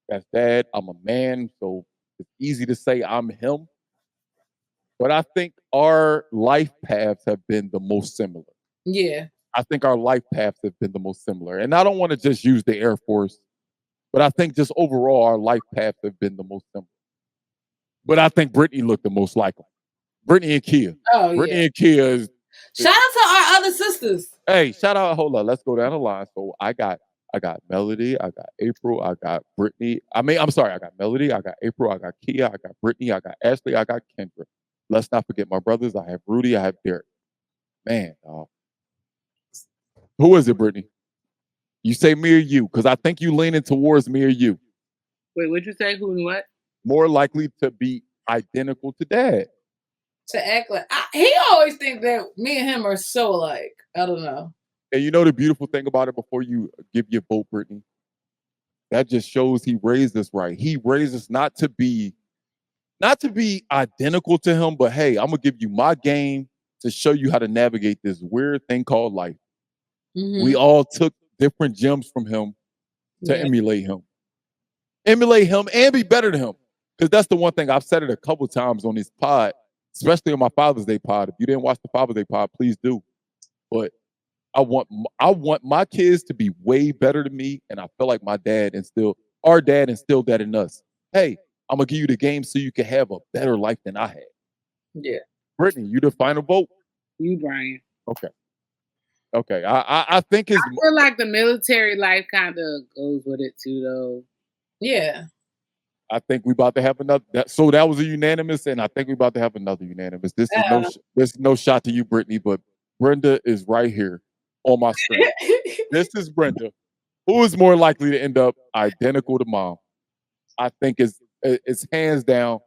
that's dad. I'm a man, so it's easy to say I'm him. But I think our life paths have been the most similar. Yeah. I think our life paths have been the most similar. And I don't want to just use the Air Force, but I think just overall our life paths have been the most similar. But I think Brittany looked the most like him. Brittany and Kia. Oh, Brittany and Kia is. Shout out to our other sisters. Hey, shout out. Hold on. Let's go down the line. So I got Melody, I got April, I got Brittany. I'm sorry, I got Melody, I got April, I got Kia, I got Brittany, I got Ashley, I got Kendra. Let's not forget my brothers. I have Rudy, I have Derek. Man, who is it, Brittany? You say me or you? Because I think you leaning towards me or you. Wait, what'd you say? Who and what? More likely to be identical to dad. To act like he always think that me and him are so alike. I don't know. And you know the beautiful thing about it, before you give your vote, Brittany, that just shows he raised us right. He raised us not to be identical to him, but hey, I'm gonna give you my game to show you how to navigate this weird thing called life. Mm-hmm. We all took different gems from him to emulate him and be better than him. Because that's the one thing I've said it a couple times on this pod, especially on my Father's Day pod. If you didn't watch the Father's Day pod, please do. But I want my kids to be way better than me, and I feel like our dad instilled that in us. Hey, I'm gonna give you the game so you can have a better life than I had. Yeah. Brittany, you the final vote? You, Brian. Okay. I think I feel like the military life kind of goes with it too, though. Yeah. I think we about to have another. So that was a unanimous, and I think we about to have another unanimous. This is no shot to you, Brittany, but Brenda is right here on my screen. This is Brenda. Who is more likely to end up identical to mom? I think it's hands down.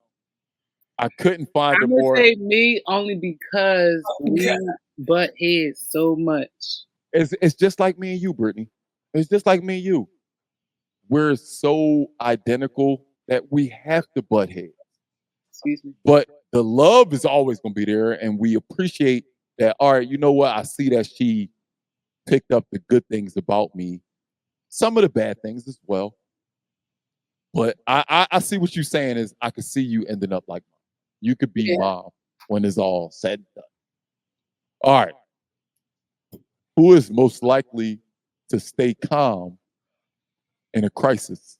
I couldn't find a more. I'm gonna say me only because we butt heads so much. It's just like me and you, Brittany. It's just like me and you. We're so identical that we have to butt heads. Excuse me. But the love is always gonna be there, and we appreciate that. All right, you know what? I see that she picked up the good things about me, some of the bad things as well. But I see what you're saying is I could see you ending up like mom. You could be mom when it's all said and done. All right. Who is most likely to stay calm in a crisis?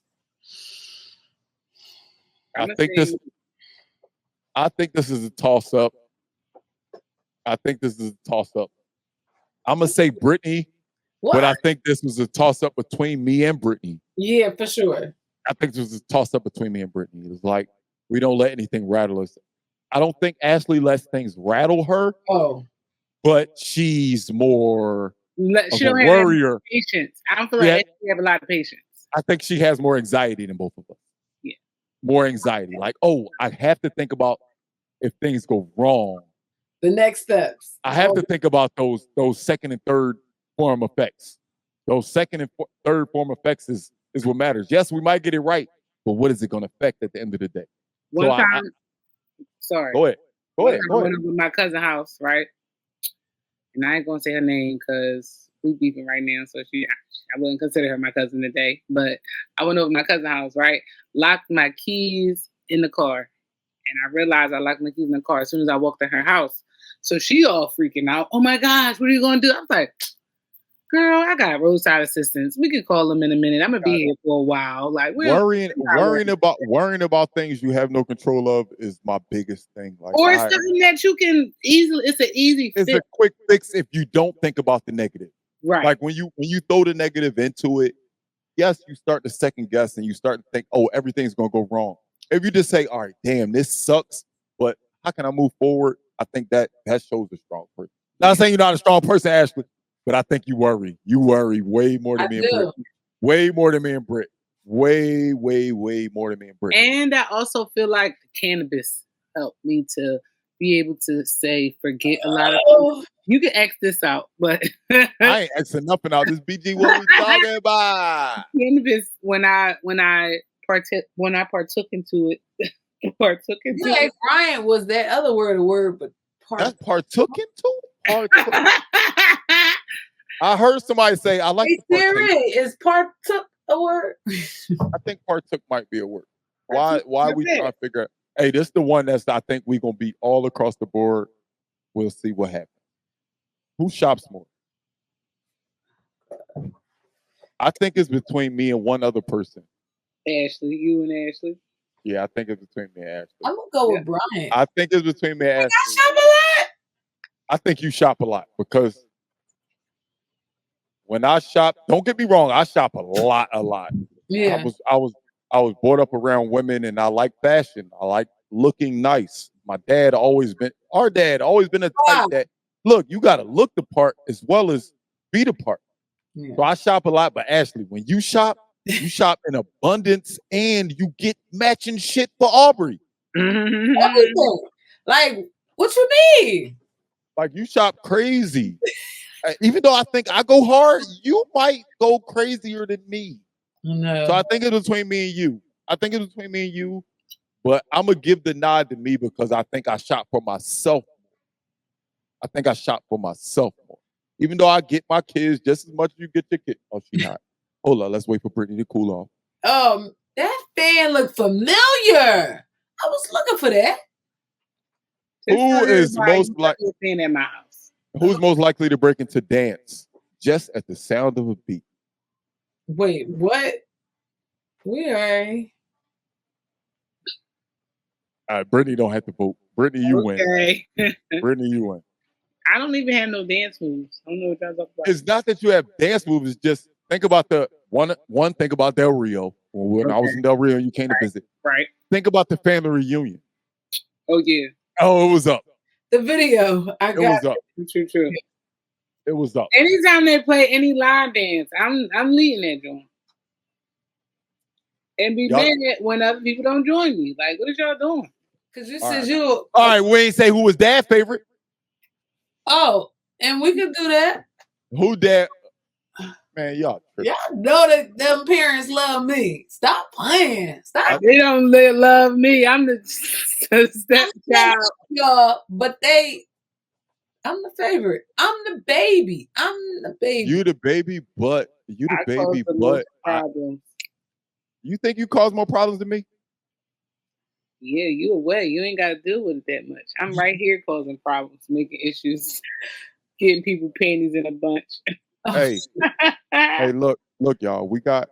I think this is a toss-up. I'm gonna say Brittany, but I think this was a toss-up between me and Brittany. Yeah, for sure. I think this was a toss-up between me and Brittany. It was like we don't let anything rattle us. I don't think Ashley lets things rattle her. Oh. But she's more she of a warrior. Patience. I don't feel like she have a lot of patience. I think she has more anxiety than both of us. Yeah. More anxiety. Like, oh, I have to think about if things go wrong. The next steps. I have to think about those second and third form effects. Those second and third form effects is what matters. Yes, we might get it right, but what is it going to affect at the end of the day? One time, sorry. Go ahead. I went over to my cousin's house, right? And I ain't gonna say her name because we beefing right now, so I wouldn't consider her my cousin today. But I went over to my cousin's house, right? Locked my keys in the car, and I realized I locked my keys in the car as soon as I walked in her house. So she all freaking out. Oh my gosh, what are you gonna do? I was like, Girl, I got roadside assistants. We could call them in a minute. I'm gonna be here for a while. Like worrying about things you have no control of is my biggest thing. Like, or it's something that you can easily. It's an easy fix. It's a quick fix if you don't think about the negative. Right. Like when you throw the negative into it, yes, you start to second guess and you start to think, oh, everything's gonna go wrong. If you just say, all right, damn, this sucks, but how can I move forward? I think that shows a strong person. Not saying you're not a strong person, Ashley, but I think you worry. You worry way more than me and Britt. Way more than me and Britt. Way, way, way more than me and Britt. And I also feel like cannabis helped me to be able to say, forget a lot of things. You can X this out, but I ain't Xing nothing out. This BG, what we talking about? Cannabis, when I partook into it, Yeah, Brian was that other word, but partook into it? I heard somebody say, I like the partake. Is partook a word? I think partook might be a word. Why we trying to figure out? Hey, this is the one that's I think we're gonna be all across the board. We'll see what happens. Who shops more? I think it's between me and one other person. Ashley, you and Ashley. Yeah, I think it's between me and Ashley. I'm gonna go with Brian. I think it's between me and Ashley. I shop a lot. I think you shop a lot because when I shop, don't get me wrong, I shop a lot. Yeah. I was brought up around women and I like fashion. I like looking nice. Our dad always been a type that, look, you gotta look the part as well as be the part. Yeah. So I shop a lot, but Ashley, when you shop in abundance and you get matching shit for Aubrey. Everything. Like, what you mean? Like you shop crazy. Even though I think I go hard, you might go crazier than me. No. So I think it's between me and you. But I'm going to give the nod to me because I think I shop for myself. More. Even though I get my kids just as much as you get your kids. Oh, she not. Hold on, let's wait for Brittany to cool off. That fan looked familiar. I was looking for that. Who is most likely at my house? Who's most likely to break into dance just at the sound of a beat? Wait, what? We are. All right, Brittany don't have to vote. Brittany, you win. Brittany, you win. I don't even have no dance moves. I don't know what y'all talking about. It's not that you have dance moves. It's just think about the one. Think about Del Rio. When I was in Del Rio and you came to visit. Right. Think about the family reunion. Oh yeah. Oh, it was up. The video It was up. True. It was up. Anytime they play any line dance, I'm leading that joint. And be mad when other people don't join me. Like, what is y'all doing? Because you said you. All right, we ain't say who was Dad's favorite. Oh, and we could do that. Who Dad? Man, y'all know that them parents love me. Stop playing. Stop. They don't love me. I'm the stepchild. Y'all, but I'm the favorite. I'm the baby. You the baby, but you think you cause more problems than me? Yeah, you away. You ain't got to deal with it that much. I'm right here causing problems, making issues, getting people panties in a bunch. Hey, look, y'all. We got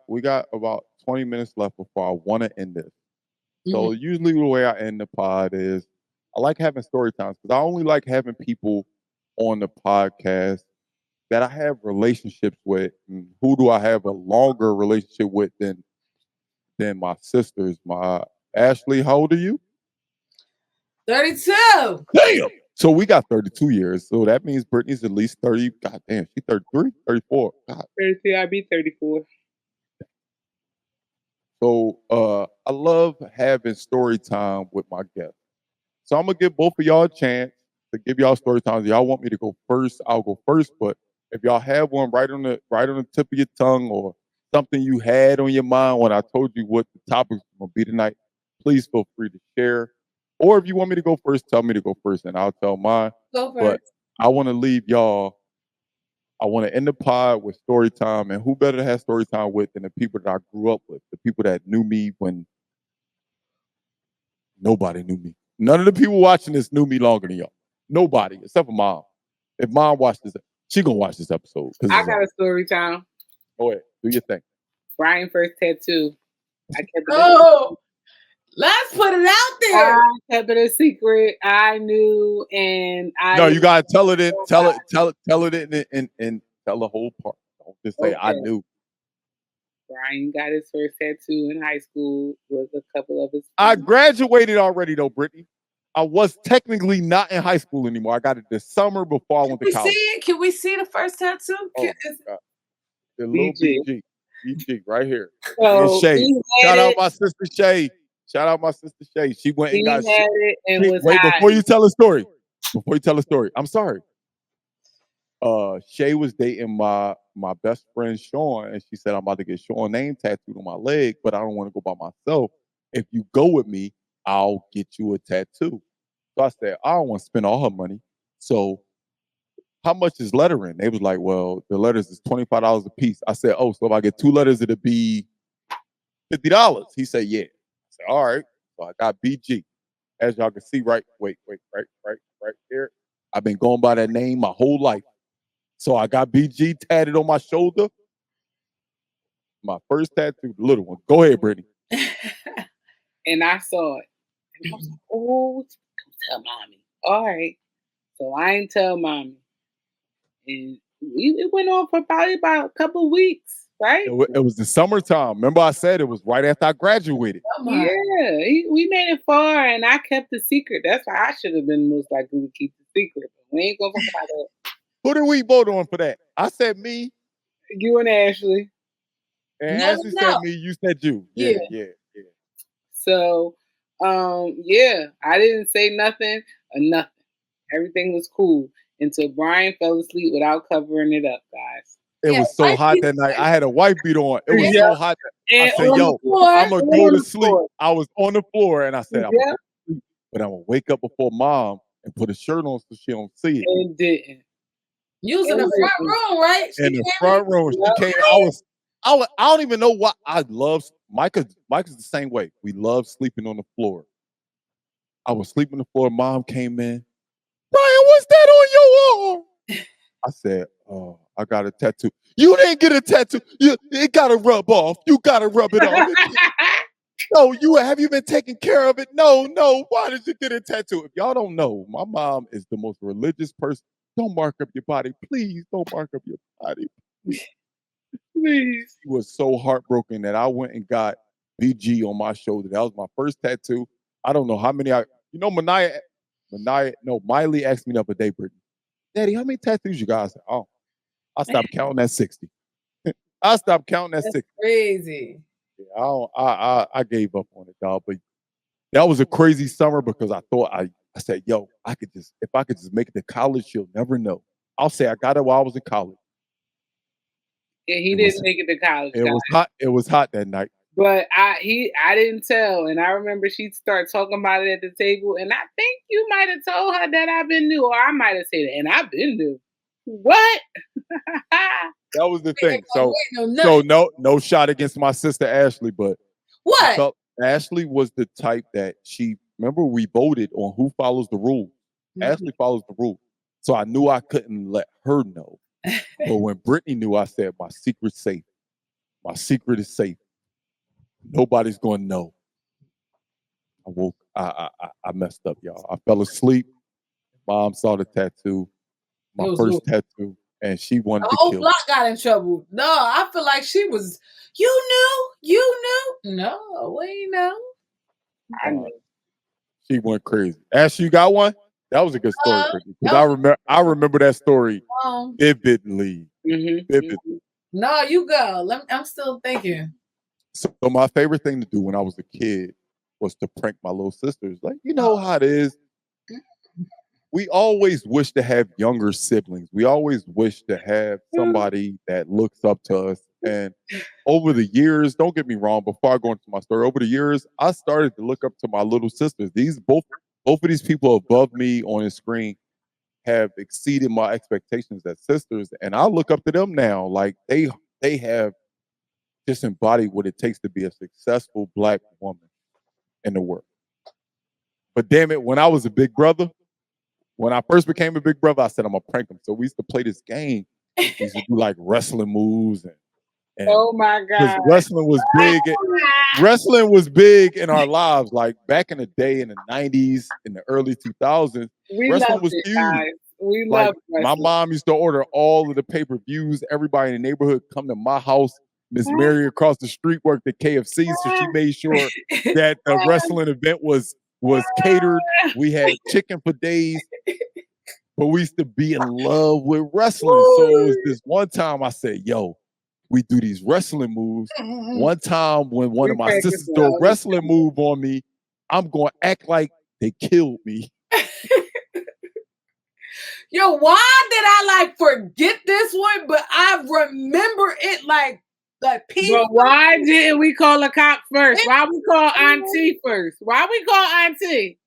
about 20 minutes left before I want to end this. So usually the way I end the pod is I like having story times because I only like having people on the podcast that I have relationships with. And who do I have a longer relationship with than my sisters? My Ashley, how old are you? 32. Damn. So we got 32 years. So that means Brittany's at least 30. God damn, she's 33, 34. God. 32, I'll be 34. So I love having story time with my guests. So I'm gonna give both of y'all a chance to give y'all story times. If y'all want me to go first, I'll go first. But if y'all have one right on the tip of your tongue or something you had on your mind when I told you what the topic is gonna be tonight, please feel free to share. Or if you want me to go first, tell me to go first and I'll tell mine. Go first. But I want to leave y'all. I want to end the pod with story time, and who better to have story time with than the people that I grew up with, the people that knew me when nobody knew me. None of the people watching this knew me longer than y'all. Nobody, except for Mom. If Mom watched this, She gonna watch this episode. I got a story time. Go ahead, do your thing. Brian's first tattoo. I kept it. Oh, let's put it out there. I kept it a secret. I knew, and I. No, you gotta tell it and tell it and tell the whole part. Don't just say I knew. Brian got his first tattoo in high school with a couple of his friends. I graduated already though, Brittany. I was technically not in high school anymore. I got it this summer before I went to college. Can we see the first tattoo? Oh, the little BG. BG right here. So Shay. Shout out my sister Shay. Shout out my sister Shay. She went and got it and was wait, high. before you tell a story. I'm sorry. Shay was dating my best friend Sean, and she said, I'm about to get Sean's name tattooed on my leg, but I don't want to go by myself. If you go with me, I'll get you a tattoo. So I said, I don't want to spend all her money. So how much is lettering? They was like, well, the letters is $25 a piece. I said, oh, so if I get 2 letters, it'll be $50. He said, yeah. I said, all right. So I got BG. As y'all can see, right there. I've been going by that name my whole life. So I got BG tatted on my shoulder. My first tattoo, the little one. Go ahead, Brittany. And I saw it. And I was like, oh, don't tell mommy. All right. So I ain't tell mommy. And it went on for probably about a couple of weeks, right? It was the summertime. Remember I said it was right after I graduated. Yeah, we made it far, and I kept the secret. That's why I should have been most likely to keep the secret. But we ain't gonna talk about that. Who did we vote on for that? I said me. You and Ashley. And Ashley said me. You said you. Yeah. So, yeah, I didn't say nothing or nothing. Everything was cool until Brian fell asleep without covering it up, guys. It was so hot that night. I had a white beat on. It was so hot. I said, yo, I'm going to go to sleep. I was on the floor, and I said, I'm going to sleep, but I'm going to wake up before mom and put a shirt on so she don't see it. And didn't. You was in the front room, right? In the front room. She came. I don't even know why. I love Micah's the same way. We love sleeping on the floor. I was sleeping on the floor. Mom came in. Brian, what's that on your arm? I said, oh, I got a tattoo. You didn't get a tattoo. It got to rub off. You got to rub it off. No, have you been taking care of it? No. Why did you get a tattoo? If y'all don't know, my mom is the most religious person. Don't mark up your body. Please don't mark up your body. Please. She was so heartbroken that I went and got BG on my shoulder. That was my first tattoo. I don't know how many Miley asked me the other day, Brittany, Daddy, how many tattoos you got? I said, oh, I stopped counting at 60. I stopped counting at 60. Crazy. Yeah, I gave up on it, dog. But that was a crazy summer because I thought I said, yo, if I could just make it to college, she'll never know. I'll say I got it while I was in college. And he didn't make it to college. It was hot. It was hot that night. But I didn't tell, and I remember she'd start talking about it at the table, and I think you might have told her that I've been new, or I might have said it, and I've been new. What? That was the thing. So no shot against my sister Ashley, but what? Ashley was the type that remember we voted on who follows the rules. Ashley follows the rules. So I knew I couldn't let her know. But when Brittany knew, I said, my secret's safe. My secret is safe. Nobody's going to know. I messed up, y'all. I fell asleep. Mom saw the tattoo, my first tattoo, and she wanted to kill me. The whole block got in trouble. No, I feel like she was, you knew? No, we ain't know. I knew. She went crazy. Ash, you got one? That was a good story, because I remember that story vividly. Vividly. No, you go. I'm still thinking. So my favorite thing to do when I was a kid was to prank my little sisters. Like, you know how it is. We always wish to have younger siblings. We always wish to have somebody that looks up to us. And over the years, don't get me wrong, before I go into my story, over the years, I started to look up to my little sisters. Both of these people above me on the screen have exceeded my expectations as sisters. And I look up to them now. Like they have just embodied what it takes to be a successful Black woman in the world. But damn it, when I was a big brother, when I first became a big brother, I said I'm gonna prank him. So we used to play this game. We used to do like wrestling moves and Oh my God. wrestling was big. Wrestling was big in our lives. Like back in the day, in the 90s, in the early 2000s, We wrestling loved was it, huge. guys. We Like loved my wrestling. mom used to order all of the pay-per-views. Everybody in the neighborhood come to my house. Miss Mary across the street worked at KFC, so she made sure that the wrestling event was catered. We had chicken for days, but we used to be in love with wrestling. So it was this one time I said, "Yo, we do these wrestling moves." One time when one of my sisters do a wrestling move on me, I'm going to act like they killed me. Yo, why did I like forget this one? But I remember it like people. But why didn't we call a cop first? Why we call Auntie first? Why we call Auntie?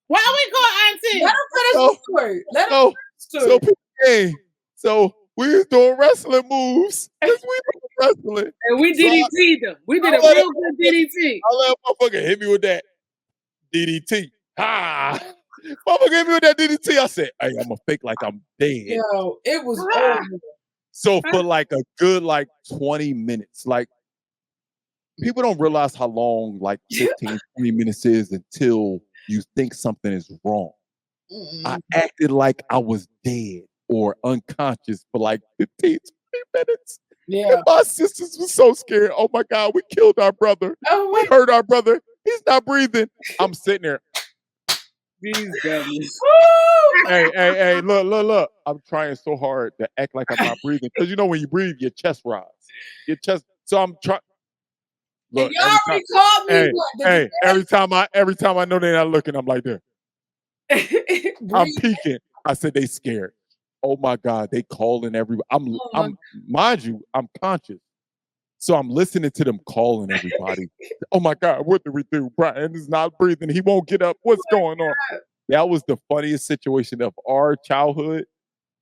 Why we call Auntie? Let her finish the story. Let her finish the story. So we was doing wrestling moves. We were wrestling. And we DDT'd them. We did a real good DDT. I let motherfucker hit me with that DDT. Motherfucker hit me with that DDT. I said, hey, I'm gonna fake like I'm dead. Yo, it was over. So for like a good 20 minutes, like people don't realize how long 15, 20 minutes is until you think something is wrong. I acted like I was dead or unconscious for 15, 20 minutes. Yeah. And my sisters were so scared. Oh my God, we killed our brother. We hurt our brother. He's not breathing. I'm sitting there. These dummies. Hey, look. I'm trying so hard to act like I'm not breathing. Because when you breathe, your chest rises. So I'm trying. Look, you already called me. Hey, every time I know they're not looking, I'm like this. I'm peeking. I said they scared. Oh my God, they calling everybody. Mind you, I'm conscious. So I'm listening to them calling everybody. Oh my God, what do we do? Brian is not breathing. He won't get up. What's going on? That was the funniest situation of our childhood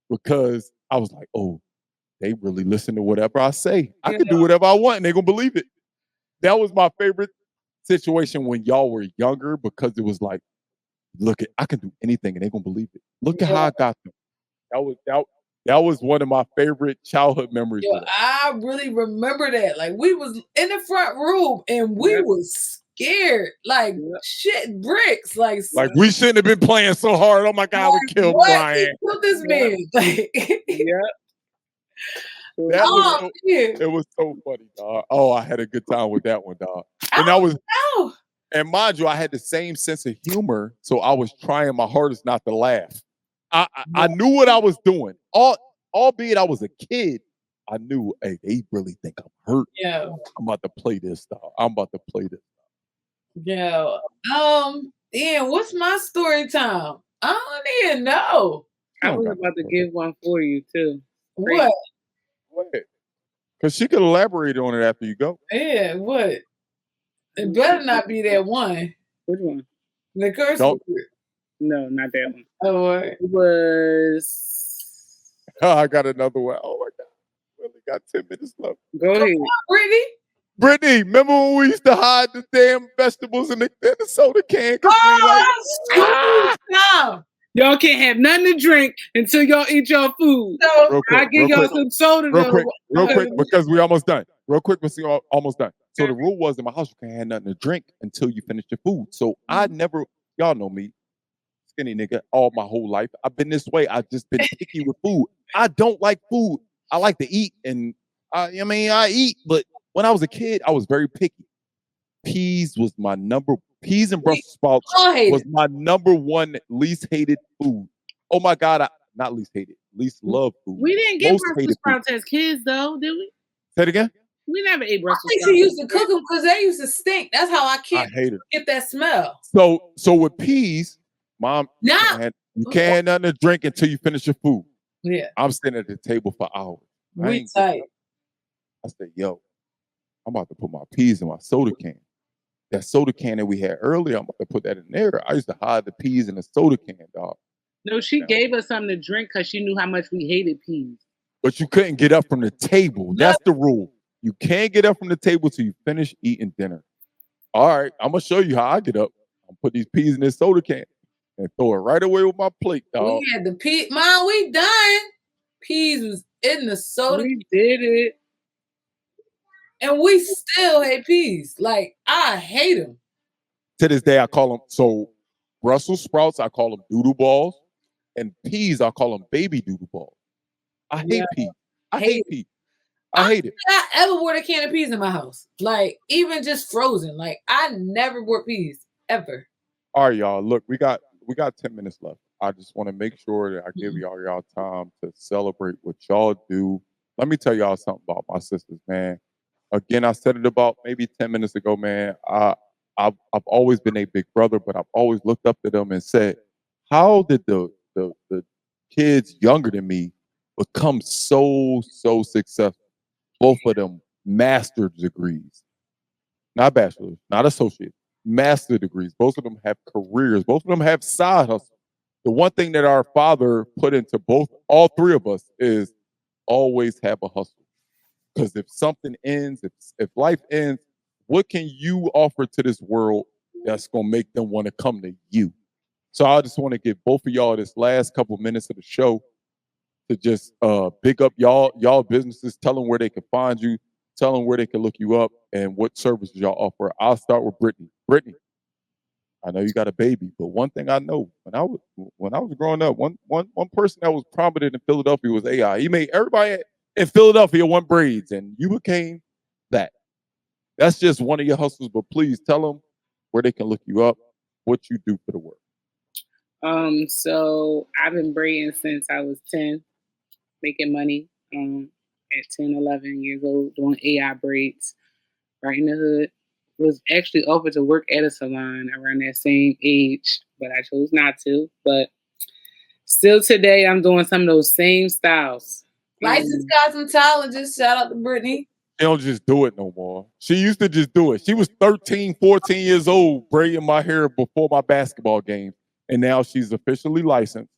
because I was like, oh, they really listen to whatever I say. I can do whatever I want and they're going to believe it. That was my favorite situation when y'all were younger because it was like, look, I can do anything and they're going to believe it. Look at how I got them. That was one of my favorite childhood memories. Yo, I really remember that. Like we was in the front room and we was scared. Like shit bricks. Like we shouldn't have been playing so hard. Oh my God, we killed Brian. We killed this man. Like, It was so funny, dog. Oh, I had a good time with that one, dog. And mind you, I had the same sense of humor, so I was trying my hardest not to laugh. I knew what I was doing. Albeit I was a kid, I knew, hey, they really think I'm hurt. Yeah. I'm about to play this, dog. I'm about to play this. Yeah. Ian, what's my story time? I don't even know. I was about to give one for you too. What? Because she could elaborate on it after you go. Yeah, what? It better not be that one. Which one? The curse word. No, not that one. Oh, it was. I got another one. Oh my God. We only got 10 minutes left. Go ahead. Brittany, remember when we used to hide the damn vegetables in the soda can? Y'all can't have nothing to drink until y'all eat your food. So I give y'all some soda. Real quick, because we almost done. Real quick, because we almost done. So the rule was in my house, you can't have nothing to drink until you finish your food. So I never, y'all know me, skinny nigga, all my whole life. I've been this way. I've just been picky with food. I don't like food. I like to eat, and I eat. But when I was a kid, I was very picky. Peas and Brussels sprouts was my number one least hated food. Oh my God, not least hated, least loved food. We didn't get Brussels sprouts as kids, though, did we? Say it again. We never ate Brussels sprouts. I think she used to cook them because they used to stink. That's how I can't get that smell. So with peas, Mom, you can't have nothing to drink until you finish your food. Yeah. I'm sitting at the table for hours. We tight. I said, yo, I'm about to put my peas in my soda can. That soda can that we had earlier, I'm about to put that in there. I used to hide the peas in the soda can, dog. No, she gave us something to drink because she knew how much we hated peas. But you couldn't get up from the table. That's the rule. You can't get up from the table till you finish eating dinner. All right, I'm going to show you how I get up. I'm going to put these peas in this soda can. and throw it right away with my plate, dog. We had the pea. Mom, we done. Peas was in the soda. We did it. And we still hate peas. Like, I hate them. To this day, I call them, so Brussels sprouts, I call them doodle balls. And peas, I call them baby doodle balls. I hate peas. I hate peas. I hate it. I ever bought a can of peas in my house. Like, even just frozen. Like, I never bought peas. Ever. All right, y'all. Look, we got 10 minutes left. I just want to make sure that I give y'all time to celebrate what y'all do. Let me tell y'all something about my sisters, man. Again, I said it about maybe 10 minutes ago, man. I've always been a big brother, but I've always looked up to them and said, how did the kids younger than me become so successful? Both of them master's degrees, not bachelor's, not associate, master degrees. Both of them have careers. Both of them have side hustles. The one thing that our father put into all three of us is always have a hustle. Because if something ends, if life ends, what can you offer to this world that's going to make them want to come to you? So I just want to give both of y'all this last couple minutes of the show to just pick up y'all businesses, tell them where they can find you, tell them where they can look you up, and what services y'all offer. I'll start with Brittany. Brittany, I know you got a baby, but one thing I know, when I was growing up, one person that was prominent in Philadelphia was AI. He made everybody in Philadelphia want braids, and you became that. That's just one of your hustles, but please tell them where they can look you up, what you do for the work. So I've been braiding since I was 10, making money at 10, 11 years old, doing AI braids right in the hood. Was actually offered to work at a salon around that same age, but I chose not to. But still today, I'm doing some of those same styles. Licensed cosmetologist. Shout out to Brittany. She don't just do it no more. She used to just do it. She was 13, 14 years old, braiding my hair before my basketball game. And now she's officially licensed.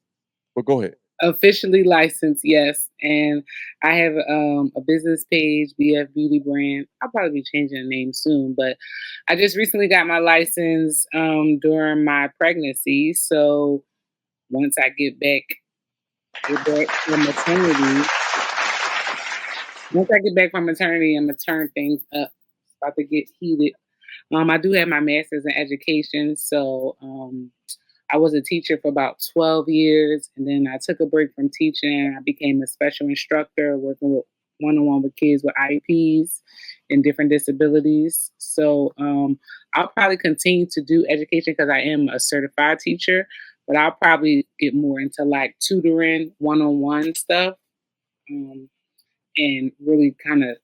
But go ahead. Officially licensed, yes. And I have a business page, BF Beauty Brand. I'll probably be changing the name soon, but I just recently got my license during my pregnancy. So once I get back from maternity, I'm gonna turn things up. It's about to get heated. I do have my master's in education, so I was a teacher for about 12 years, and then I took a break from teaching. I became a special instructor, working with one-on-one with kids with IEPs and different disabilities. So I'll probably continue to do education because I am a certified teacher, but I'll probably get more into like tutoring, one-on-one stuff, and really kind of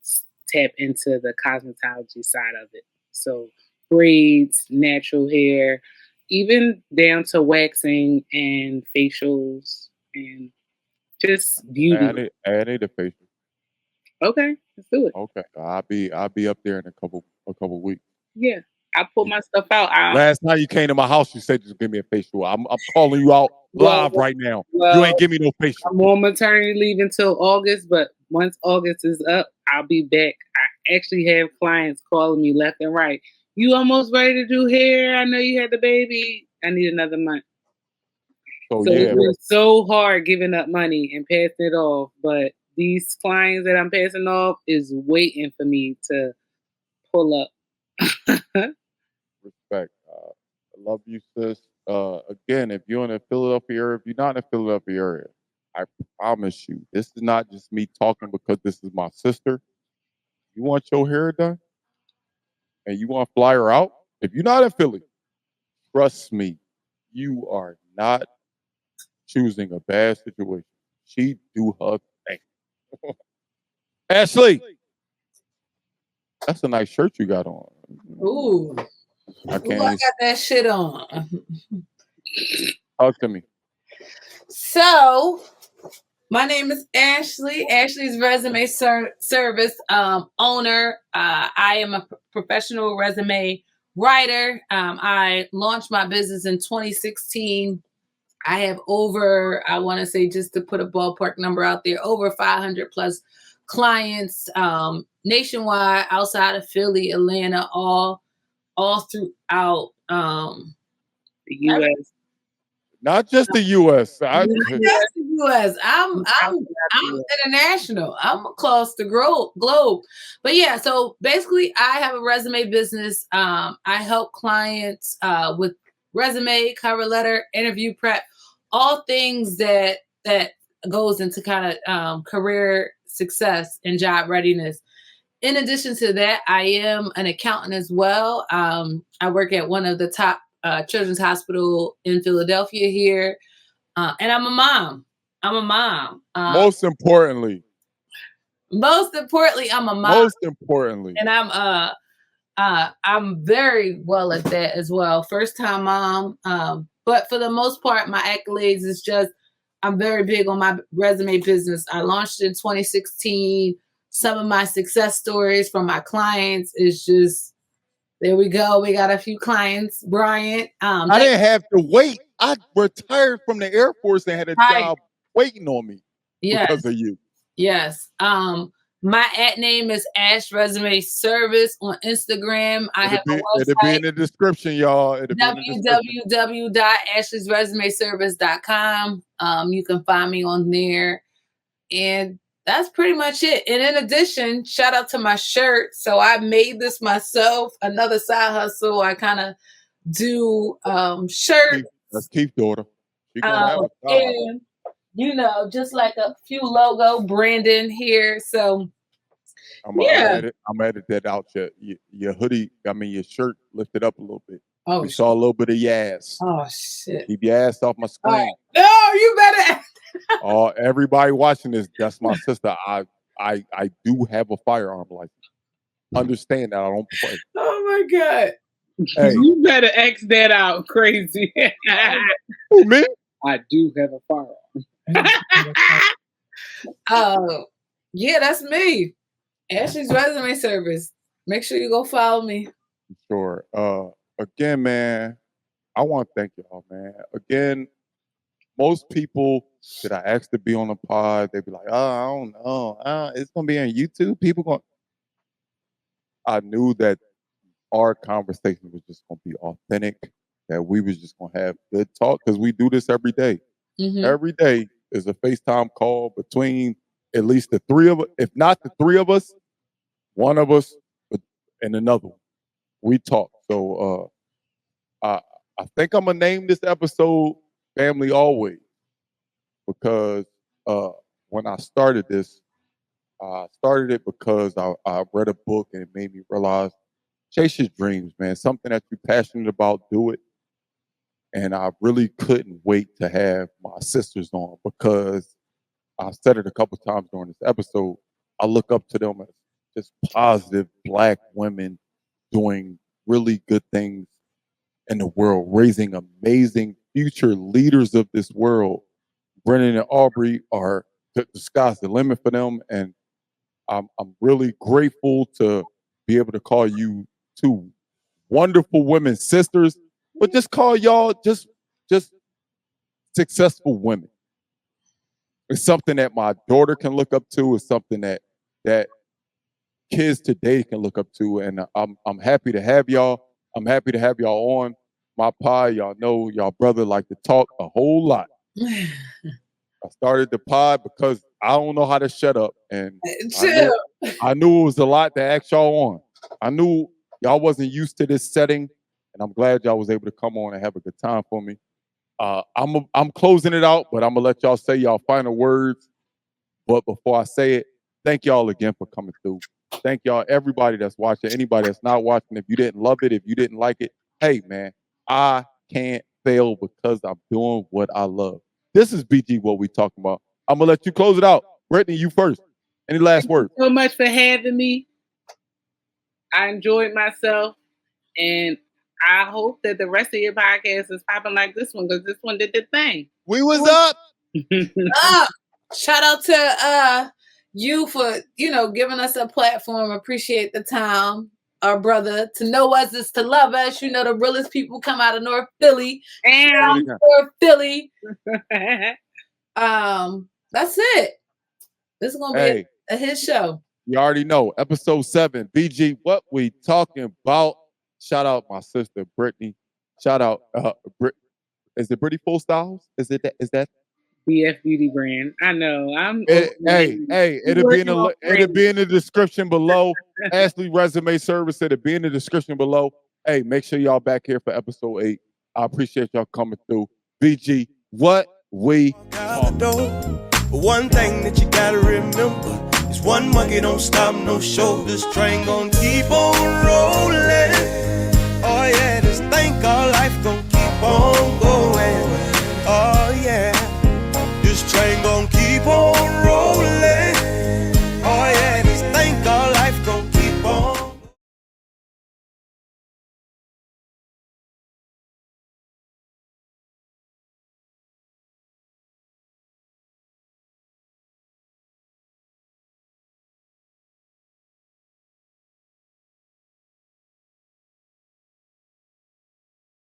tap into the cosmetology side of it. So braids, natural hair, even down to waxing and facials and just beauty. I need a facial. Okay, let's do it. Okay, I'll be up there in a couple weeks. Yeah, I pull my stuff out. Last night you came to my house, you said just give me a facial. I'm calling you out live right now. You ain't give me no facial. I'm on maternity leave until August, but once August is up, I'll be back. I actually have clients calling me left and right. You almost ready to do hair? I know you had the baby. I need another month. So yeah, it's so hard giving up money and passing it off. But these clients that I'm passing off is waiting for me to pull up. Respect. I love you, sis. Again, if you're in the Philadelphia area, if you're not in the Philadelphia area, I promise you, this is not just me talking because this is my sister. You want your hair done? And you want to fly her out? If you're not in Philly, trust me, you are not choosing a bad situation. She do her thing. Ashley, that's a nice shirt you got on. Ooh. I got that shit on. Talk to me. So, my name is Ashley. Ashley's Resume Service owner. I am a professional resume writer. I launched my business in 2016. I have over, I want to say, just to put a ballpark number out there, over 500 plus clients nationwide, outside of Philly, Atlanta, all throughout the U.S. Not just the U.S. Not just the U.S. I'm international. I'm across the globe. But yeah, so basically, I have a resume business. I help clients with resume, cover letter, interview prep, all things that goes into kind of career success and job readiness. In addition to that, I am an accountant as well. I work at one of the top children's hospital in Philadelphia here. And I'm a mom. Most importantly, I'm a mom. Most importantly. And I'm very well at that as well. First time mom. But for the most part, my accolades is just, I'm very big on my resume business. I launched in 2016. Some of my success stories from my clients is just, there we go. We got a few clients. Bryant. I didn't have to wait. I retired from the Air Force and had a job waiting on me because of you. Yes. My ad name is Ash Resume Service on Instagram. I have a website. It'll be in the description, y'all. www.ashleysresumeservice.com. You can find me on there. And that's pretty much it. And in addition, shout out to my shirt. So I made this myself, another side hustle. I kind of do shirts. That's Keith's daughter. And, you know, just like a few logo branding here. So I'm edit that out. Your hoodie, your shirt lifted up a little bit. Oh, we saw a little bit of your ass. Oh shit. Keep your ass off my screen. Right. No, you better. Oh, everybody watching this, that's my sister. I do have a firearm license. Understand that I don't play. Oh my God. Hey. You better X that out, crazy. Who, me? I do have a firearm. Yeah, that's me. Ashley's Resume Service. Make sure you go follow me. Sure. Again, man, I want to thank y'all, man. Again, most people that I asked to be on the pod, they be like, "Oh, I don't know. It's gonna be on YouTube." People going. I knew that our conversation was just gonna be authentic. That we was just gonna have good talk because we do this every day. Mm-hmm. Every day is a FaceTime call between at least the three of us. If not the three of us, one of us and another one. We talk. So I think I'm gonna name this episode "Family Always" because when I started this, I started it because I read a book and it made me realize chase your dreams, man. Something that you're passionate about, do it. And I really couldn't wait to have my sisters on because I've said it a couple times during this episode. I look up to them as just positive Black women doing really good things in the world, raising amazing future leaders of this world. Brennan and Aubrey are the sky's the limit for them, and I'm really grateful to be able to call you two wonderful women sisters, but just call y'all just successful women. It's something that my daughter can look up to. It's something that kids today can look up to, and I'm happy to have y'all. I'm happy to have y'all on my pod. Y'all know y'all brother like to talk a whole lot. I started the pod because I don't know how to shut up, and I knew it was a lot to ask y'all on. I knew y'all wasn't used to this setting, and I'm glad y'all was able to come on and have a good time for me. I'm closing it out, but I'm gonna let y'all say y'all final words. But before I say it, thank y'all again for coming through. Thank y'all, everybody that's watching, anybody that's not watching. If you didn't love it, if you didn't like it, hey man, I can't fail because I'm doing what I love. This is BG, what we talking about. I'm gonna let you close it out. Brittany, you first. Any last words? Thank you so much for having me. I enjoyed myself, and I hope that the rest of your podcast is popping like this one because this one did the thing. We was up. Shout out to you for giving us a platform. Appreciate the time, our brother. To know us is to love us. You know the realest people come out of North Philly. And North Philly. That's it. This is gonna be a hit show. You already know. Episode 7, BG, what we talking about? Shout out my sister Brittany. Shout out Is it Pretty Full Styles? Is that? BF Beauty brand. I know. Hey, it'll be in the description below. Ashley Resume Service, it'll be in the description below. Hey, make sure y'all back here for episode 8. I appreciate y'all coming through. VG, what we talking about? One thing that you gotta remember is one monkey don't stop no show. This train gonna keep on running.